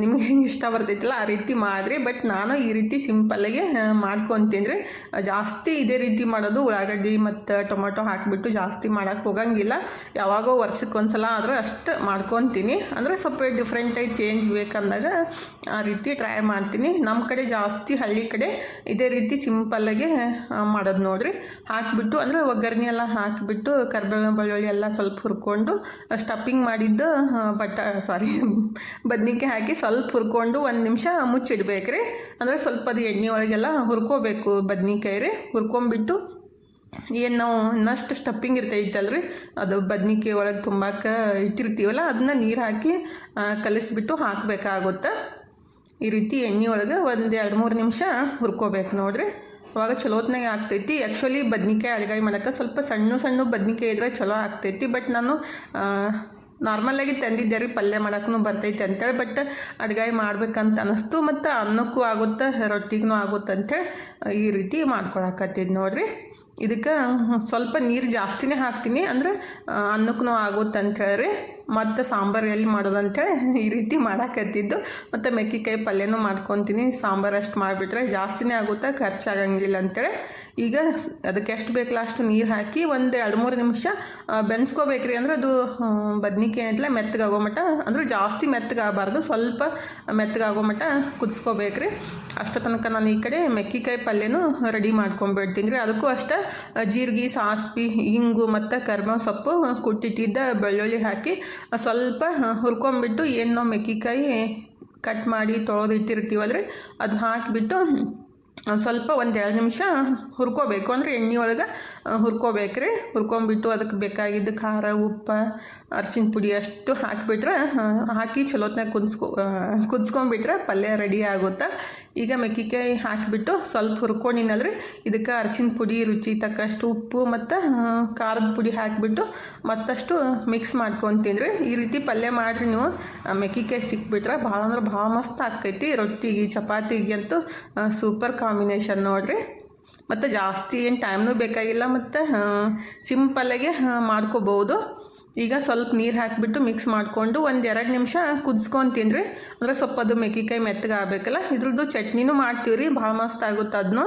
ನಿಮ್ಗೆ ಹೆಂಗೆ ಇಷ್ಟ ಬರ್ತೈತಿಲ್ಲ ಆ ರೀತಿ ಮಾಡಿರಿ. ಬಟ್ ನಾನು ಈ ರೀತಿ ಸಿಂಪಲ್ಲಾಗೆ ಮಾಡ್ಕೊತೀನಿ ರೀ. ಜಾಸ್ತಿ ಇದೇ ರೀತಿ ಮಾಡೋದು, ಉಳ್ಳಾಗಡ್ಡಿ ಮತ್ತು ಟೊಮೆಟೊ ಹಾಕಿಬಿಟ್ಟು ಜಾಸ್ತಿ ಮಾಡೋಕ್ಕೆ ಹೋಗಂಗಿಲ್ಲ. ಯಾವಾಗೋ ವರ್ಷಕ್ಕೊಂದ್ಸಲ ಆದ್ರೆ ಅಷ್ಟು ಮಾಡ್ಕೊತೀನಿ. ಅಂದರೆ ಸ್ವಲ್ಪ ಡಿಫ್ರೆಂಟಾಗಿ ಚೇಂಜ್ ಬೇಕಂದಾಗ ಆ ರೀತಿ ಟ್ರೈ ಮಾಡ್ತೀನಿ. ನಮ್ಮ ಕಡೆ ಜಾಸ್ತಿ ಹಳ್ಳಿ ಕಡೆ ಇದೇ ರೀತಿ ಸಿಂಪಲ್ಲಾಗೆ ಮಾಡೋದು ನೋಡ್ರಿ. ಹಾಕಿಬಿಟ್ಟು ಅಂದರೆ ಒಗ್ಗರಣೆ ಎಲ್ಲ ಹಾಕಿಬಿಟ್ಟು ಕರಿಬೇವು ಬೆಳ್ಳುಳ್ಳಿ ಎಲ್ಲ ಸ್ವಲ್ಪ ಹುರ್ಕೊಂಡು ಸ್ಟಫಿಂಗ್ ಮಾಡಿದ್ದು ಬದ್ನಿಕಾಯಿ ಹಾಕಿ ಸ್ವಲ್ಪ ಹುರ್ಕೊಂಡು 1 ನಿಮಿಷ ಮುಚ್ಚಿಡ್ಬೇಕ್ರಿ. ಅಂದರೆ ಸ್ವಲ್ಪ ಅದು ಎಣ್ಣೆ ಒಳಗೆಲ್ಲ ಹುರ್ಕೋಬೇಕು ಬದ್ನಿಕಾಯಿ ರೀ. ಹುರ್ಕೊಂಬಿಟ್ಟು ಏನು ನಾವು ಇನ್ನಷ್ಟು ಸ್ಟಫಿಂಗ್ ಇರ್ತೈತಲ್ರಿ, ಅದು ಬದ್ನಿಕಾಯಿ ಒಳಗೆ ತುಂಬಾಕ ಇಟ್ಟಿರ್ತೀವಲ್ಲ, ಅದನ್ನ ನೀರು ಹಾಕಿ ಕಲಿಸ್ಬಿಟ್ಟು ಹಾಕಬೇಕಾಗುತ್ತೆ. ಈ ರೀತಿ ಎಣ್ಣೆ ಒಳಗೆ 1-2-3 ನಿಮಿಷ ಹುರ್ಕೋಬೇಕು ನೋಡ್ರಿ. ಅವಾಗ ಚಲೋತ್ನಾಗೆ ಆಗ್ತೈತಿ. ಆ್ಯಕ್ಚುಲಿ ಬದ್ನಿಕಾಯಿ ಅಡುಗೆ ಮಾಡೋಕ್ಕೆ ಸ್ವಲ್ಪ ಸಣ್ಣ ಬದ್ನಿಕಾಯಿ ಇದ್ರೆ ಚಲೋ ಆಗ್ತೈತಿ. ಬಟ್ ನಾನು ನಾರ್ಮಲಾಗಿ ತಂದಿದ್ದೆ ರೀ, ಪಲ್ಯ ಮಾಡೋಕ್ಕೂ ಬರ್ತೈತೆ ಅಂತೇಳಿ. ಬಟ್ ಅಡುಗೆ ಮಾಡ್ಬೇಕಂತ ಅನ್ನಿಸ್ತು, ಮತ್ತು ಅನ್ನಕ್ಕೂ ಆಗುತ್ತೆ, ರೊಟ್ಟಿಗೂ ಆಗುತ್ತೆ ಅಂತೇಳಿ ಈ ರೀತಿ ಮಾಡ್ಕೊಳಕತ್ತಿದ್ದು ನೋಡ್ರಿ. ಇದಕ್ಕೆ ಸ್ವಲ್ಪ ನೀರು ಜಾಸ್ತಿನೇ ಹಾಕ್ತೀನಿ, ಅಂದರೆ ಅನ್ನಕ್ಕೂ ಆಗುತ್ತೆ ಅಂಥೇಳಿ. ಮತ್ತು ಸಾಂಬಾರು ಎಲ್ಲಿ ಮಾಡೋದಂತೇಳಿ ಈ ರೀತಿ ಮಾಡಾಕತ್ತಿದ್ದು. ಮತ್ತು ಮೆಕ್ಕೆಕಾಯಿ ಪಲ್ಯನೂ ಮಾಡ್ಕೊತೀನಿ. ಸಾಂಬಾರು ಅಷ್ಟು ಮಾಡಿಬಿಟ್ರೆ ಜಾಸ್ತಿನೇ ಆಗುತ್ತೆ, ಖರ್ಚಾಗಂಗಿಲ್ಲ ಅಂತೇಳಿ. ಈಗ ಅದಕ್ಕೆ ಎಷ್ಟು ಬೇಕಲ್ಲ ಅಷ್ಟು ನೀರು ಹಾಕಿ 1-2-3 ನಿಮಿಷ ಬೆನ್ಸ್ಕೋಬೇಕ್ರಿ. ಅಂದರೆ ಅದು ಬದ್ನಿಕಾಯಿ ಅಂತಲೇ ಮೆತ್ತಗಾಗೋ ಮಟ್ಟ, ಅಂದರೆ ಜಾಸ್ತಿ ಮೆತ್ತಗಾಗಬಾರ್ದು, ಸ್ವಲ್ಪ ಮೆತ್ತಗಾಗೋ ಮಟ್ಟ ಕುದಿಸ್ಕೋಬೇಕ್ರಿ. ಅಷ್ಟು ತನಕ ನಾನು ಈ ಕಡೆ ಮೆಕ್ಕೆಕಾಯಿ ಪಲ್ಯನೂ ರೆಡಿ ಮಾಡ್ಕೊಂಬಿಡ್ತೀನಿ ರೀ. ಅದಕ್ಕೂ ಅಷ್ಟೇ ಜೀರಿಗೆ, ಸಾಸ್ಬಿ, ಹಿಂಗು ಮತ್ತು ಕರ್ಬೇವು ಸೊಪ್ಪು, ಕುಟ್ಟಿಟ್ಟಿದ್ದ ಬೆಳ್ಳುಳ್ಳಿ ಹಾಕಿ ಸ್ವಲ್ಪ ಹುರ್ಕೊಂಬಿಟ್ಟು, ಏನು ನಾವು ಮೆಕ್ಕೆಕಾಯಿ ಕಟ್ ಮಾಡಿ ತೊಳೆದು ಇಟ್ಟಿರ್ತೀವಲ್ರಿ ಅದನ್ನ ಹಾಕಿಬಿಟ್ಟು ಸ್ವಲ್ಪ 1-2 ನಿಮಿಷ ಹುರ್ಕೋಬೇಕು. ಅಂದರೆ ಎಣ್ಣೆ ಒಳಗೆ ಹುರ್ಕೋಬೇಕ್ರಿ. ಹುರ್ಕೊಂಬಿಟ್ಟು ಅದಕ್ಕೆ ಬೇಕಾಗಿದ್ದು ಖಾರ, ಉಪ್ಪು, ಅರ್ಶಿನ ಪುಡಿ ಅಷ್ಟು ಹಾಕಿಬಿಟ್ರೆ ಹಾಕಿ ಚಲೋತ್ನಾಗ ಕುದಿಸ್ಕೊಂಬಿಟ್ರೆ ಪಲ್ಯ ರೆಡಿ ಆಗುತ್ತೆ. ಈಗ ಮೆಕ್ಕೆಕಾಯಿ ಹಾಕಿಬಿಟ್ಟು ಸ್ವಲ್ಪ ಹುರ್ಕೊಂಡಿನಲ್ರಿ, ಇದಕ್ಕೆ ಅರ್ಶಿನ ಪುಡಿ, ರುಚಿ ತಕ್ಕಷ್ಟು ಉಪ್ಪು ಮತ್ತು ಖಾರದ ಪುಡಿ ಹಾಕಿಬಿಟ್ಟು ಮತ್ತಷ್ಟು ಮಿಕ್ಸ್ ಮಾಡ್ಕೊತೀನಿ ರೀ. ಈ ರೀತಿ ಪಲ್ಯ ಮಾಡಿರಿ ನೀವು. ಮೆಕ್ಕೆಕಾಯಿ ಸಿಕ್ಬಿಟ್ರೆ ಭಾಳ ಅಂದ್ರೆ ಭಾಳ ಮಸ್ತ್ ಆಕೈತಿ. ರೊಟ್ಟಿಗೆ, ಚಪಾತಿಗೆ ಅಂತೂ ಸೂಪರ್ ಕಾಂಬಿನೇಷನ್ ನೋಡಿರಿ. ಮತ್ತು ಜಾಸ್ತಿ ಏನು ಟೈಮ್ನೂ ಬೇಕಾಗಿಲ್ಲ, ಮತ್ತು ಸಿಂಪಲ್ಲಾಗೆ ಮಾಡ್ಕೋಬೋದು. ಈಗ ಸ್ವಲ್ಪ ನೀರು ಹಾಕಿಬಿಟ್ಟು ಮಿಕ್ಸ್ ಮಾಡಿಕೊಂಡು 1-2 ನಿಮಿಷ ಕುದಿಸ್ಕೊತೀನಿ ರೀ. ಅಂದರೆ ಸ್ವಲ್ಪ ಅದು ಮೆಕ್ಕೆಕಾಯಿ ಮೆತ್ತಗೆ ಆಗಬೇಕಲ್ಲ. ಇದ್ರದ್ದು ಚಟ್ನಿನೂ ಮಾಡ್ತೀವಿ ರೀ, ಭಾಳ ಮಸ್ತ್ ಆಗುತ್ತೆ ಅದನ್ನು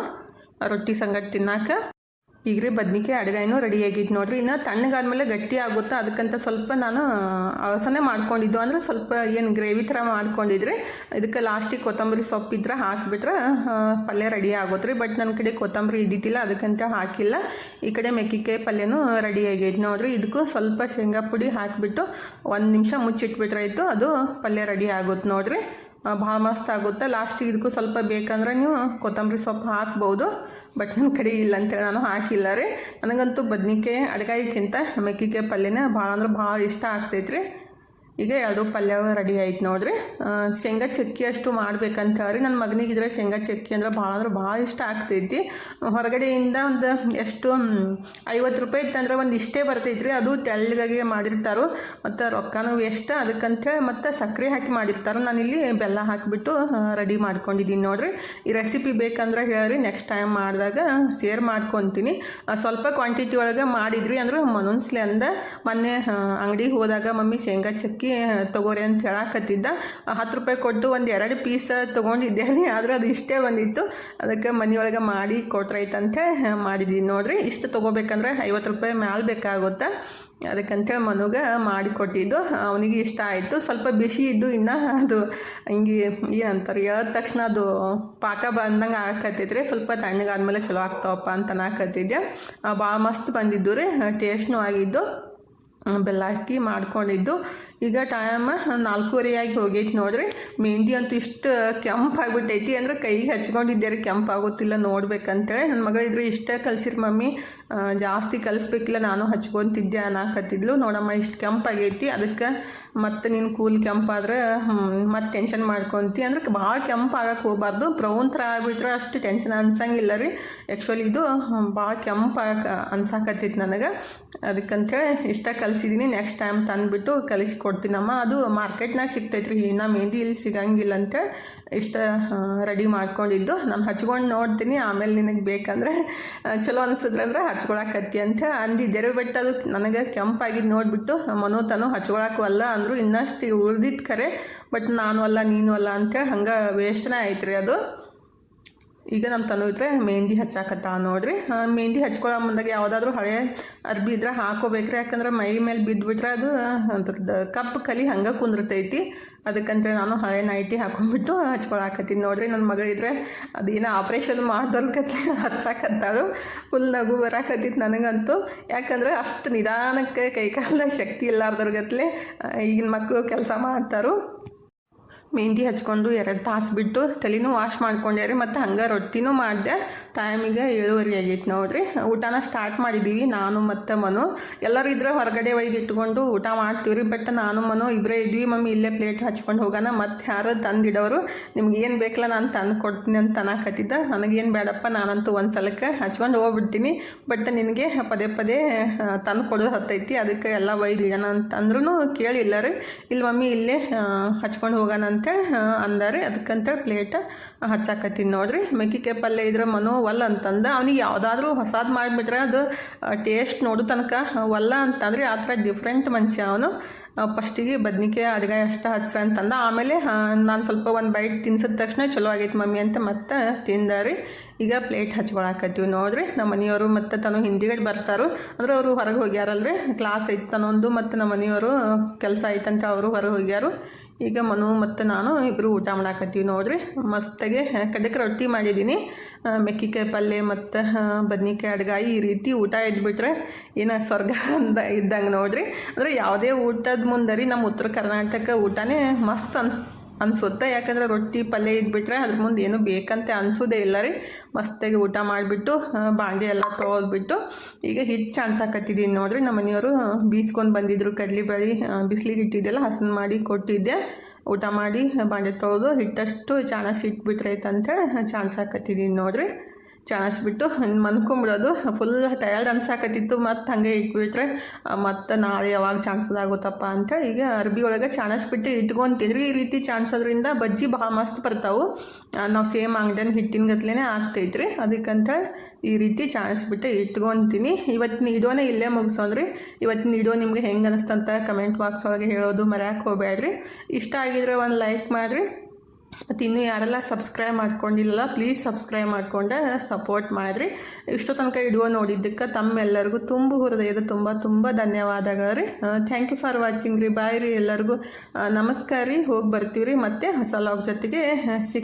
ರೊಟ್ಟಿ ಸಂಗಟ ತಿನ್ನಕ್ಕೆ. ಈಗ ರೀ ಬದ್ನಿಕಾಯಿ ಅಡುಗೆನೂ ರೆಡಿ ಆಗಿತ್ತು ನೋಡ್ರಿ. ಇನ್ನು ತಣ್ಣಗಾದ್ಮೇಲೆ ಗಟ್ಟಿ ಆಗುತ್ತೆ, ಅದಕ್ಕಂತ ಸ್ವಲ್ಪ ನಾನು ಅಳಸನೆ ಮಾಡ್ಕೊಂಡಿದ್ದು. ಅಂದರೆ ಸ್ವಲ್ಪ ಏನು ಗ್ರೇವಿ ಥರ ಮಾಡ್ಕೊಂಡಿದ್ರಿ. ಇದಕ್ಕೆ ಲಾಸ್ಟಿಗೆ ಕೊತ್ತಂಬರಿ ಸೊಪ್ಪಿದ್ರೆ ಹಾಕಿಬಿಟ್ರೆ ಪಲ್ಯ ರೆಡಿ ಆಗುತ್ತೆ ರೀ. ಬಟ್ ನನ್ನ ಕಡೆ ಕೊತ್ತಂಬರಿ ಇದ್ದಿದ್ದಿಲ್ಲ, ಅದಕ್ಕಂತ ಹಾಕಿಲ್ಲ. ಈ ಕಡೆ ಮೆಕ್ಕೆಕಾಯಿ ಪಲ್ಯನೂ ರೆಡಿ ಆಗೈತೆ ನೋಡ್ರಿ. ಇದಕ್ಕೂ ಸ್ವಲ್ಪ ಶೇಂಗಾ ಪುಡಿ ಹಾಕಿಬಿಟ್ಟು 1 ನಿಮಿಷ ಮುಚ್ಚಿಟ್ಬಿಟ್ರೆ ಆಯಿತು, ಅದು ಪಲ್ಯ ರೆಡಿ ಆಗುತ್ತೆ ನೋಡ್ರಿ. ಭಾಳ ಮಸ್ತ್ ಆಗುತ್ತೆ. ಲಾಸ್ಟಿಗೆ ಇದಕ್ಕೂ ಸ್ವಲ್ಪ ಬೇಕಂದ್ರೆ ನೀವು ಕೊತ್ತಂಬರಿ ಸೊಪ್ಪು ಹಾಕ್ಬೋದು. ಬಟ್ ನನ್ನ ಕಡೆ ಇಲ್ಲ ಅಂತೇಳಿ ನಾನು ಹಾಕಿಲ್ಲ ರೀ. ನನಗಂತೂ ಬದ್ನಿಕಾಯಿ ಅಡುಗೆಗಿಂತ ಮೆಕ್ಕೆಕಾಯಿ ಪಲ್ಯನೇ ಭಾಳ ಅಂದ್ರೆ ಭಾಳ ಇಷ್ಟ ಆಗ್ತೈತ್ರಿ. ಈಗ 2 ಪಲ್ಯ ರೆಡಿ ಆಯ್ತು ನೋಡ್ರಿ. ಶೇಂಗಾ ಚಕ್ಕಿ ಅಷ್ಟು ಮಾಡ್ಬೇಕಂತ ಹೇಳಿ ನನ್ನ ಮಗನಿಗಿದ್ರೆ ಶೇಂಗಾ ಚಕ್ಕಿ ಅಂದ್ರೆ ಭಾಳ ಇಷ್ಟ ಆಗ್ತೈತಿ. ಹೊರಗಡೆಯಿಂದ ಒಂದು ಎಷ್ಟು 50 ರೂಪಾಯಿ ಇತ್ತಂದ್ರೆ ಒಂದು ಇಷ್ಟೇ ಬರ್ತೈತ್ರಿ. ಅದು ತೆಳ್ಳಗಾಗಿ ಮಾಡಿರ್ತಾರೋ, ಮತ್ತು ರೊಕ್ಕನೂ ವೇಸ್ಟ್, ಅದಕ್ಕಂತೇಳಿ ಮತ್ತು ಸಕ್ಕರೆ ಹಾಕಿ ಮಾಡಿರ್ತಾರೋ. ನಾನಿಲ್ಲಿ ಬೆಲ್ಲ ಹಾಕಿಬಿಟ್ಟು ರೆಡಿ ಮಾಡ್ಕೊಂಡಿದ್ದೀನಿ ನೋಡ್ರಿ. ಈ ರೆಸಿಪಿ ಬೇಕಂದ್ರೆ ಹೇಳ್ರಿ, ನೆಕ್ಸ್ಟ್ ಟೈಮ್ ಮಾಡಿದಾಗ ಶೇರ್ ಮಾಡ್ಕೊತೀನಿ. ಸ್ವಲ್ಪ ಕ್ವಾಂಟಿಟಿ ಒಳಗೆ ಮಾಡಿದ್ರಿ ಅಂದ್ರೆ ಮನೊನ್ಸ್ಲೆ ಅಂದ ಮೊನ್ನೆ ಅಂಗಡಿಗೆ ಹೋದಾಗ ಮಮ್ಮಿ ಶೇಂಗಾ ಚಕ್ಕಿ ತಗೋರಿ ಅಂತ ಹೇಳಕತ್ತಿದ್ದ. 10 ರೂಪಾಯಿ ಕೊಟ್ಟು 1-2 ಪೀಸ್ ತೊಗೊಂಡಿದ್ದೆ ರೀ. ಆದರೆ ಅದು ಇಷ್ಟೇ ಬಂದಿತ್ತು. ಅದಕ್ಕೆ ಮನೆಯೊಳಗೆ ಮಾಡಿ ಕೊಟ್ರೈತಂತೆ ಮಾಡಿದ್ದೀನಿ ನೋಡ್ರಿ. ಇಷ್ಟು ತೊಗೋಬೇಕಂದ್ರೆ 50 ರೂಪಾಯಿ ಮ್ಯಾಲೆ ಬೇಕಾಗುತ್ತೆ. ಅದಕ್ಕಂತೇಳಿ ಮನುಗೆ ಮಾಡಿಕೊಟ್ಟಿದ್ದು, ಅವನಿಗೆ ಇಷ್ಟ ಆಯಿತು. ಸ್ವಲ್ಪ ಬಿಸಿ ಇದ್ದು, ಇನ್ನು ಅದು ಹಿಂಗೆ ಏನಂತಾರೆ ಹೇಳಿದ ತಕ್ಷಣ ಅದು ಪಾಕ ಬಂದಂಗೆ ಆಗಕತ್ತೈತ್ರಿ. ಸ್ವಲ್ಪ ತಣ್ಣಗಾದ್ಮೇಲೆ ಚಲೋ ಆಗ್ತಾವಪ್ಪ ಅಂತ ಅನ್ನಕತ್ತಿದ್ದೆ. ಭಾಳ ಮಸ್ತ್ ಬಂದಿದ್ದು ರೀ, ಟೇಸ್ಟ್ನೂ ಆಗಿದ್ದು. ಬೆಲ್ಲ ಹಾಕಿ ಮಾಡ್ಕೊಂಡಿದ್ದು. ಈಗ ಟೈಮ್ 4:15 ಆಗಿ ಹೋಗೈತಿ ನೋಡ್ರಿ. ಮೆಹಂದಿ ಅಂತೂ ಇಷ್ಟು ಕೆಂಪಾಗ್ಬಿಟ್ಟೈತಿ, ಅಂದ್ರೆ ಕೈಗೆ ಹಚ್ಕೊಂಡಿದ್ದೆ ರೀ, ಕೆಂಪಾಗೋತಿಲ್ಲ ನೋಡ್ಬೇಕಂತೇಳಿ. ನನ್ನ ಮಗಳು ಇದ್ರೆ ಇಷ್ಟ ಕಲ್ಸಿರಿ ಮಮ್ಮಿ, ಜಾಸ್ತಿ ಕಲಿಸ್ಬೇಕಿಲ್ಲ ನಾನು ಹಚ್ಕೊತಿದ್ದೆ ಅನ್ನಕತ್ತಿದ್ಲು. ನೋಡಮ್ಮ ಇಷ್ಟು ಕೆಂಪಾಗೈತಿ, ಅದಕ್ಕೆ ಮತ್ತು ನೀನು ಕೂಲ್ ಕೆಂಪಾದ್ರೆ ಮತ್ತು ಟೆನ್ಷನ್ ಮಾಡ್ಕೊತಿ, ಅಂದ್ರೆ ಭಾಳ ಕೆಂಪಾಗಕ್ಕೆ ಹೋಗಬಾರ್ದು. ಬ್ರೌನ್ ಥರ ಆಗ್ಬಿಟ್ರೆ ಅಷ್ಟು ಟೆನ್ಷನ್ ಅನ್ಸಂಗಿಲ್ಲ ರೀ. ಆ್ಯಕ್ಚುಲಿ ಇದು ಭಾಳ ಕೆಂಪಾಗಕ್ಕೆ ಅನ್ಸಾಕತ್ತೈತಿ ನನಗೆ, ಅದಕ್ಕಂತೇಳಿ ಇಷ್ಟ ಕಲಿಸಿದ್ದೀನಿ. Next time ತಂದುಬಿಟ್ಟು ಕಲಿಸ್ಕೊಡ್ತೀನಮ್ಮ. ಅದು ಮಾರ್ಕೆಟ್ನಾಗ ಸಿಗ್ತೈತ್ರಿ, ಇನ್ನು ಮೆಹಂದಿ ಇಲ್ಲಿ ಸಿಗಂಗಿಲ್ಲ ಅಂತ ಇಷ್ಟ ರೆಡಿ ಮಾಡ್ಕೊಂಡಿದ್ದು. ನಾನು ಹಚ್ಕೊಂಡು ನೋಡ್ತೀನಿ, ಆಮೇಲೆ ನಿನಗೆ ಬೇಕಂದ್ರೆ ಚಲೋ ಅನಿಸಿದ್ರೆ ಅಂದ್ರೆ ಹಚ್ಕೊಳಕತ್ತಿ ಅಂತ ಅಂದಿದ್ದೆ ರೀ. ಬಟ್ ಅದು ನನಗೆ ಕೆಂಪಾಗಿದ್ದು ನೋಡಿಬಿಟ್ಟು ಮನೋತನು ಹಚ್ಕೊಳಕ್ಕಲ್ಲ ಅಂದರು. ಇನ್ನಷ್ಟು ಉಳ್ದಿದ್ದು ಖರೆ, ಬಟ್ ನಾನು ಅಲ್ಲ ನೀನು ಅಲ್ಲ ಅಂತೇಳಿ ಹಂಗೆ ವೇಸ್ಟ್ನೇ ಆಯ್ತು ರೀ ಅದು. ಈಗ ನಮ್ಮ ತನು ಇದ್ರೆ ಮೆಹಂದಿ ಹಚ್ಚಾಕತ್ತ ನೋಡ್ರಿ. ಮೆಹಂದಿ ಹಚ್ಕೊಳ್ಳೋ ಮುಂದಾಗ ಯಾವುದಾದ್ರೂ ಹಳೆ ಅರ್ಬಿ ಇದ್ರೆ ಹಾಕೋಬೇಕ್ರಿ, ಯಾಕಂದ್ರೆ ಮೈ ಮೇಲೆ ಬಿದ್ದುಬಿಟ್ರೆ ಅದು ಅದ್ರದ್ದು ಕಪ್ಪು ಕಲಿ ಹಂಗೆ ಕುಂದಿರ್ತೈತಿ. ಅದಕ್ಕಂತೇಳಿ ನಾನು ಹಳೆ ನೈಟಿ ಹಾಕೊಂಡ್ಬಿಟ್ಟು ಹಚ್ಕೊಳಕತ್ತೀನಿ ನೋಡ್ರಿ. ನನ್ನ ಮಗಳಿದ್ರೆ ಅದೇನೋ ಆಪ್ರೇಷನ್ ಮಾಡ್ದಲ್ಕತ್ಲೆ ಹಚ್ಚಾಕತ್ತಾಳು. ಫುಲ್ ನಗು ಬರಾಕತ್ತಿತ್ತು ನನಗಂತೂ, ಯಾಕಂದ್ರೆ ಅಷ್ಟು ನಿಧಾನಕ್ಕೆ ಕೈಕಾಲ ಶಕ್ತಿ ಇಲ್ಲಾರ್ದರ್ಗತ್ಲೆ ಈಗಿನ ಮಕ್ಕಳು ಕೆಲಸ ಮಾಡ್ತಾರೋ. ಮೆಹಂದಿ ಹಚ್ಕೊಂಡು 2 ತಾಸು ಬಿಟ್ಟು ತಲೆನೂ ವಾಶ್ ಮಾಡ್ಕೊಂಡೆ ರೀ, ಮತ್ತು ಹಂಗೆ ರೊಟ್ಟಿನೂ ಮಾಡಿದೆ. ಟೈಮಿಗೆ 7:30 ಆಗೈತೆ ನೋಡ್ರಿ. ಊಟನ ಸ್ಟಾರ್ಟ್ ಮಾಡಿದ್ದೀವಿ ನಾನು ಮತ್ತು ಮನು. ಎಲ್ಲರೂ ಇದ್ರೆ ಹೊರಗಡೆ ಒಯ್ದು ಇಟ್ಕೊಂಡು ಊಟ ಮಾಡ್ತೀವಿ ರೀ. ಬಟ್ ನಾನು ಮನು ಇಬ್ಬರೇ ಇದ್ವಿ. ಮಮ್ಮಿ ಇಲ್ಲೇ ಪ್ಲೇಟ್ ಹಚ್ಕೊಂಡು ಹೋಗೋಣ, ಮತ್ತು ಯಾರು ತಂದಿಡೋರು, ನಿಮ್ಗೆ ಏನು ಬೇಕಲ್ಲ ನಾನು ತಂದು ಕೊಡ್ತೀನಿ ಅಂತ ಅನ್ನಕತ್ತಿದ್ದ. ನನಗೇನು ಬೇಡಪ್ಪ, ನಾನಂತೂ ಒಂದು ಸಲಕ್ಕೆ ಹಚ್ಕೊಂಡು ಹೋಗ್ಬಿಡ್ತೀನಿ, ಬಟ್ ನಿನಗೆ ಪದೇ ಪದೇ ತಂದು ಕೊಡೋದು ಹತ್ತೈತಿ, ಅದಕ್ಕೆ ಎಲ್ಲ ಒಯ್ದು ಇಡೋಣ ಅಂತಂದ್ರೂ ಕೇಳಿಲ್ಲ ರೀ. ಇಲ್ಲಿ ಮಮ್ಮಿ ಇಲ್ಲೇ ಹಚ್ಕೊಂಡು ಹೋಗೋಣ ಅಂತ ಅಂದಾರೆ. ಅದಕ್ಕಂತ ಪ್ಲೇಟ್ ಹಚ್ಚಾಕತ್ತೀನಿ ನೋಡ್ರಿ. ಮೆಕ್ಕಿಕಾಯಿ ಪಲ್ಯ ಇದ್ರೆ ಮನು ಒಲ್ಲ ಅಂತಂದ. ಅವನಿಗೆ ಯಾವುದಾದ್ರೂ ಹೊಸದು ಮಾಡಿಬಿಟ್ರೆ ಅದು ಟೇಸ್ಟ್ ನೋಡೋ ತನಕ ಒಲ್ಲ ಅಂತಂದ್ರೆ ಆ ಥರ ಡಿಫ್ರೆಂಟ್ ಮನುಷ್ಯ ಅವನು. ಫಸ್ಟಿಗೆ ಬದ್ನಿಕಾಯಿ ಅಡ್ಗಾಯಿ ಅಷ್ಟು ಹಚ್ಚ ಅಂತಂದ. ಆಮೇಲೆ ನಾನು ಸ್ವಲ್ಪ ಒಂದು ಬೈಟ್ ತಿನ್ಸಿದ ತಕ್ಷಣ ಚಲೋ ಆಗೈತೆ ಮಮ್ಮಿ ಅಂತ ಮತ್ತೆ ತಿಂದಾರಿ. ಈಗ ಪ್ಲೇಟ್ ಹಚ್ಕೊಳಕತ್ತೀವಿ ನೋಡ್ರಿ. ನಮ್ಮ ಮನೆಯವರು ಮತ್ತು ತನು ಹಿಂದಿಗಡೆ ಬರ್ತಾರೋ, ಅಂದ್ರೆ ಅವರು ಹೊರಗೆ ಹೋಗ್ಯಾರಲ್ರಿ, ಕ್ಲಾಸ್ ಐತೆ ತನ್ನೊಂದು, ಮತ್ತು ನಮ್ಮ ಮನೆಯವರು ಕೆಲಸ ಐತಂತ ಅವರು ಹೊರಗೆ ಹೋಗ್ಯಾರು. ಈಗ ಮನು ಮತ್ತು ನಾನು ಇಬ್ಬರು ಊಟ ಮಾಡಾಕತ್ತೀವಿ ನೋಡ್ರಿ. ಮಸ್ತಾಗೆ ಕಡಕ್ ರೊಟ್ಟಿ ಮಾಡಿದ್ದೀನಿ, ಮೆಕ್ಕಿಕಾಯಿ ಪಲ್ಯ ಮತ್ತು ಬದ್ನಿಕಾಯಿ ಅಡ್ಗಾಯಿ. ಈ ರೀತಿ ಊಟ ಇದ್ಬಿಟ್ರೆ ಏನೋ ಸ್ವರ್ಗ ಅಂತ ಇದ್ದಂಗೆ ನೋಡ್ರಿ. ಅಂದರೆ ಯಾವುದೇ ಊಟದ ಮುಂದೆ ರೀ ನಮ್ಮ ಉತ್ತರ ಕರ್ನಾಟಕ ಊಟನೇ ಮಸ್ತ್ ಅನ್ಸುತ್ತೆ, ಯಾಕಂದ್ರೆ ರೊಟ್ಟಿ ಪಲ್ಯ ಇದ್ಬಿಟ್ರೆ ಅದ್ರ ಮುಂದೆ ಏನೂ ಬೇಕಂತ ಅನಿಸೋದೇ ಇಲ್ಲ ರೀ. ಮಸ್ತಾಗಿ ಊಟ ಮಾಡಿಬಿಟ್ಟು ಬಾಂಡೆ ಎಲ್ಲ ತೊಳೆದ್ಬಿಟ್ಟು ಈಗ ಹಿಟ್ಟು ಚಾಣ್ಸಾಕತ್ತಿದ್ದೀನಿ ನೋಡ್ರಿ. ನಮ್ಮ ಮನೆಯವರು ಬೀಸ್ಕೊಂಡು ಬಂದಿದ್ರು ಕಡ್ಲಿಬೇಳೆ, ಬಿಸಿಲಿಗೆ ಇಟ್ಟಿದ್ದೆಲ್ಲ ಹಸನ್ ಮಾಡಿ ಕೊಟ್ಟಿದ್ದೆ. ಊಟ ಮಾಡಿ ಬಾಂಡೆ ತೊಳೆದು ಹಿಟ್ಟಷ್ಟು ಚಾಣಸ್ ಇಟ್ಬಿಟ್ರೈತಂತ ಚಾಣ್ಸಾಕತ್ತಿದ್ದೀನಿ ನೋಡ್ರಿ. ಚಾಣಿಸ್ಬಿಟ್ಟು ಮನ್ಕೊಂಬಿಡೋದು. ಫುಲ್ ಟಯರ್ಡ್ ಅನ್ಸಾಕತ್ತಿತ್ತು, ಮತ್ತು ಹಾಗೆ ಇಟ್ಬಿಟ್ರೆ ಮತ್ತು ನಾಳೆ ಯಾವಾಗ ಚಾಣಿಸೋದಾಗುತ್ತಪ್ಪ ಅಂತ ಈಗ ಅರ್ಬಿ ಒಳಗೆ ಚಾಣಿಸ್ಬಿಟ್ಟು ಇಟ್ಕೊತಿದ್ರಿ. ಈ ರೀತಿ ಚಾಣಿಸೋದ್ರಿಂದ ಬಜ್ಜಿ ಭಾಳ ಮಸ್ತ್ ಬರ್ತಾವೆ. ನಾವು ಸೇಮ್ ಅಂಗಡಿನ ಹಿಟ್ಟಿನ ಗತ್ಲೇ ಆಗ್ತೈತ್ರಿ, ಅದಕ್ಕಂತ ಈ ರೀತಿ ಚಾಣಿಸ್ಬಿಟ್ಟು ಇಟ್ಕೊತೀನಿ. ಇವತ್ತಿನ ವಿಡಿಯೋನೇ ಇಲ್ಲೇ ಮುಗಿಸೋದ್ರಿ. ಇವತ್ತಿನ ವಿಡಿಯೋ ನಿಮಗೆ ಹೆಂಗೆ ಅನಿಸ್ತಂತ ಕಮೆಂಟ್ ಬಾಕ್ಸ್ ಒಳಗೆ ಹೇಳೋದು ಮರ್ಯಾಕೆ ಹೋಗಬೇಡ್ರಿ. ಇಷ್ಟ ಆಗಿದ್ರೆ ಒಂದು ಲೈಕ್ ಮಾಡಿರಿ. ಮತ್ತು ಇನ್ನೂ ಯಾರೆಲ್ಲ ಸಬ್ಸ್ಕ್ರೈಬ್ ಮಾಡ್ಕೊಂಡಿಲ್ಲ ಪ್ಲೀಸ್ ಸಬ್ಸ್ಕ್ರೈಬ್ ಮಾಡ್ಕೊಂಡು ಸಪೋರ್ಟ್ ಮಾಡಿರಿ. ಇಷ್ಟು ತನಕ ವಿಡಿಯೋ ನೋಡಿದ್ದಕ್ಕೆ ತಮ್ಮೆಲ್ಲರಿಗೂ ಹೃದಯದ ತುಂಬ ಧನ್ಯವಾದಗಳು ರೀ. ಥ್ಯಾಂಕ್ ಯು ಫಾರ್ ವಾಚಿಂಗ್ ರೀ. ಬಾಯ್ ರೀ ಎಲ್ಲರಿಗೂ. ನಮಸ್ಕಾರ ರೀ. ಹೋಗಿ ಬರ್ತೀವಿ ರೀ ಮತ್ತೆ ಹೊಸ ಲಾಗ್ ಜೊತೆಗೆ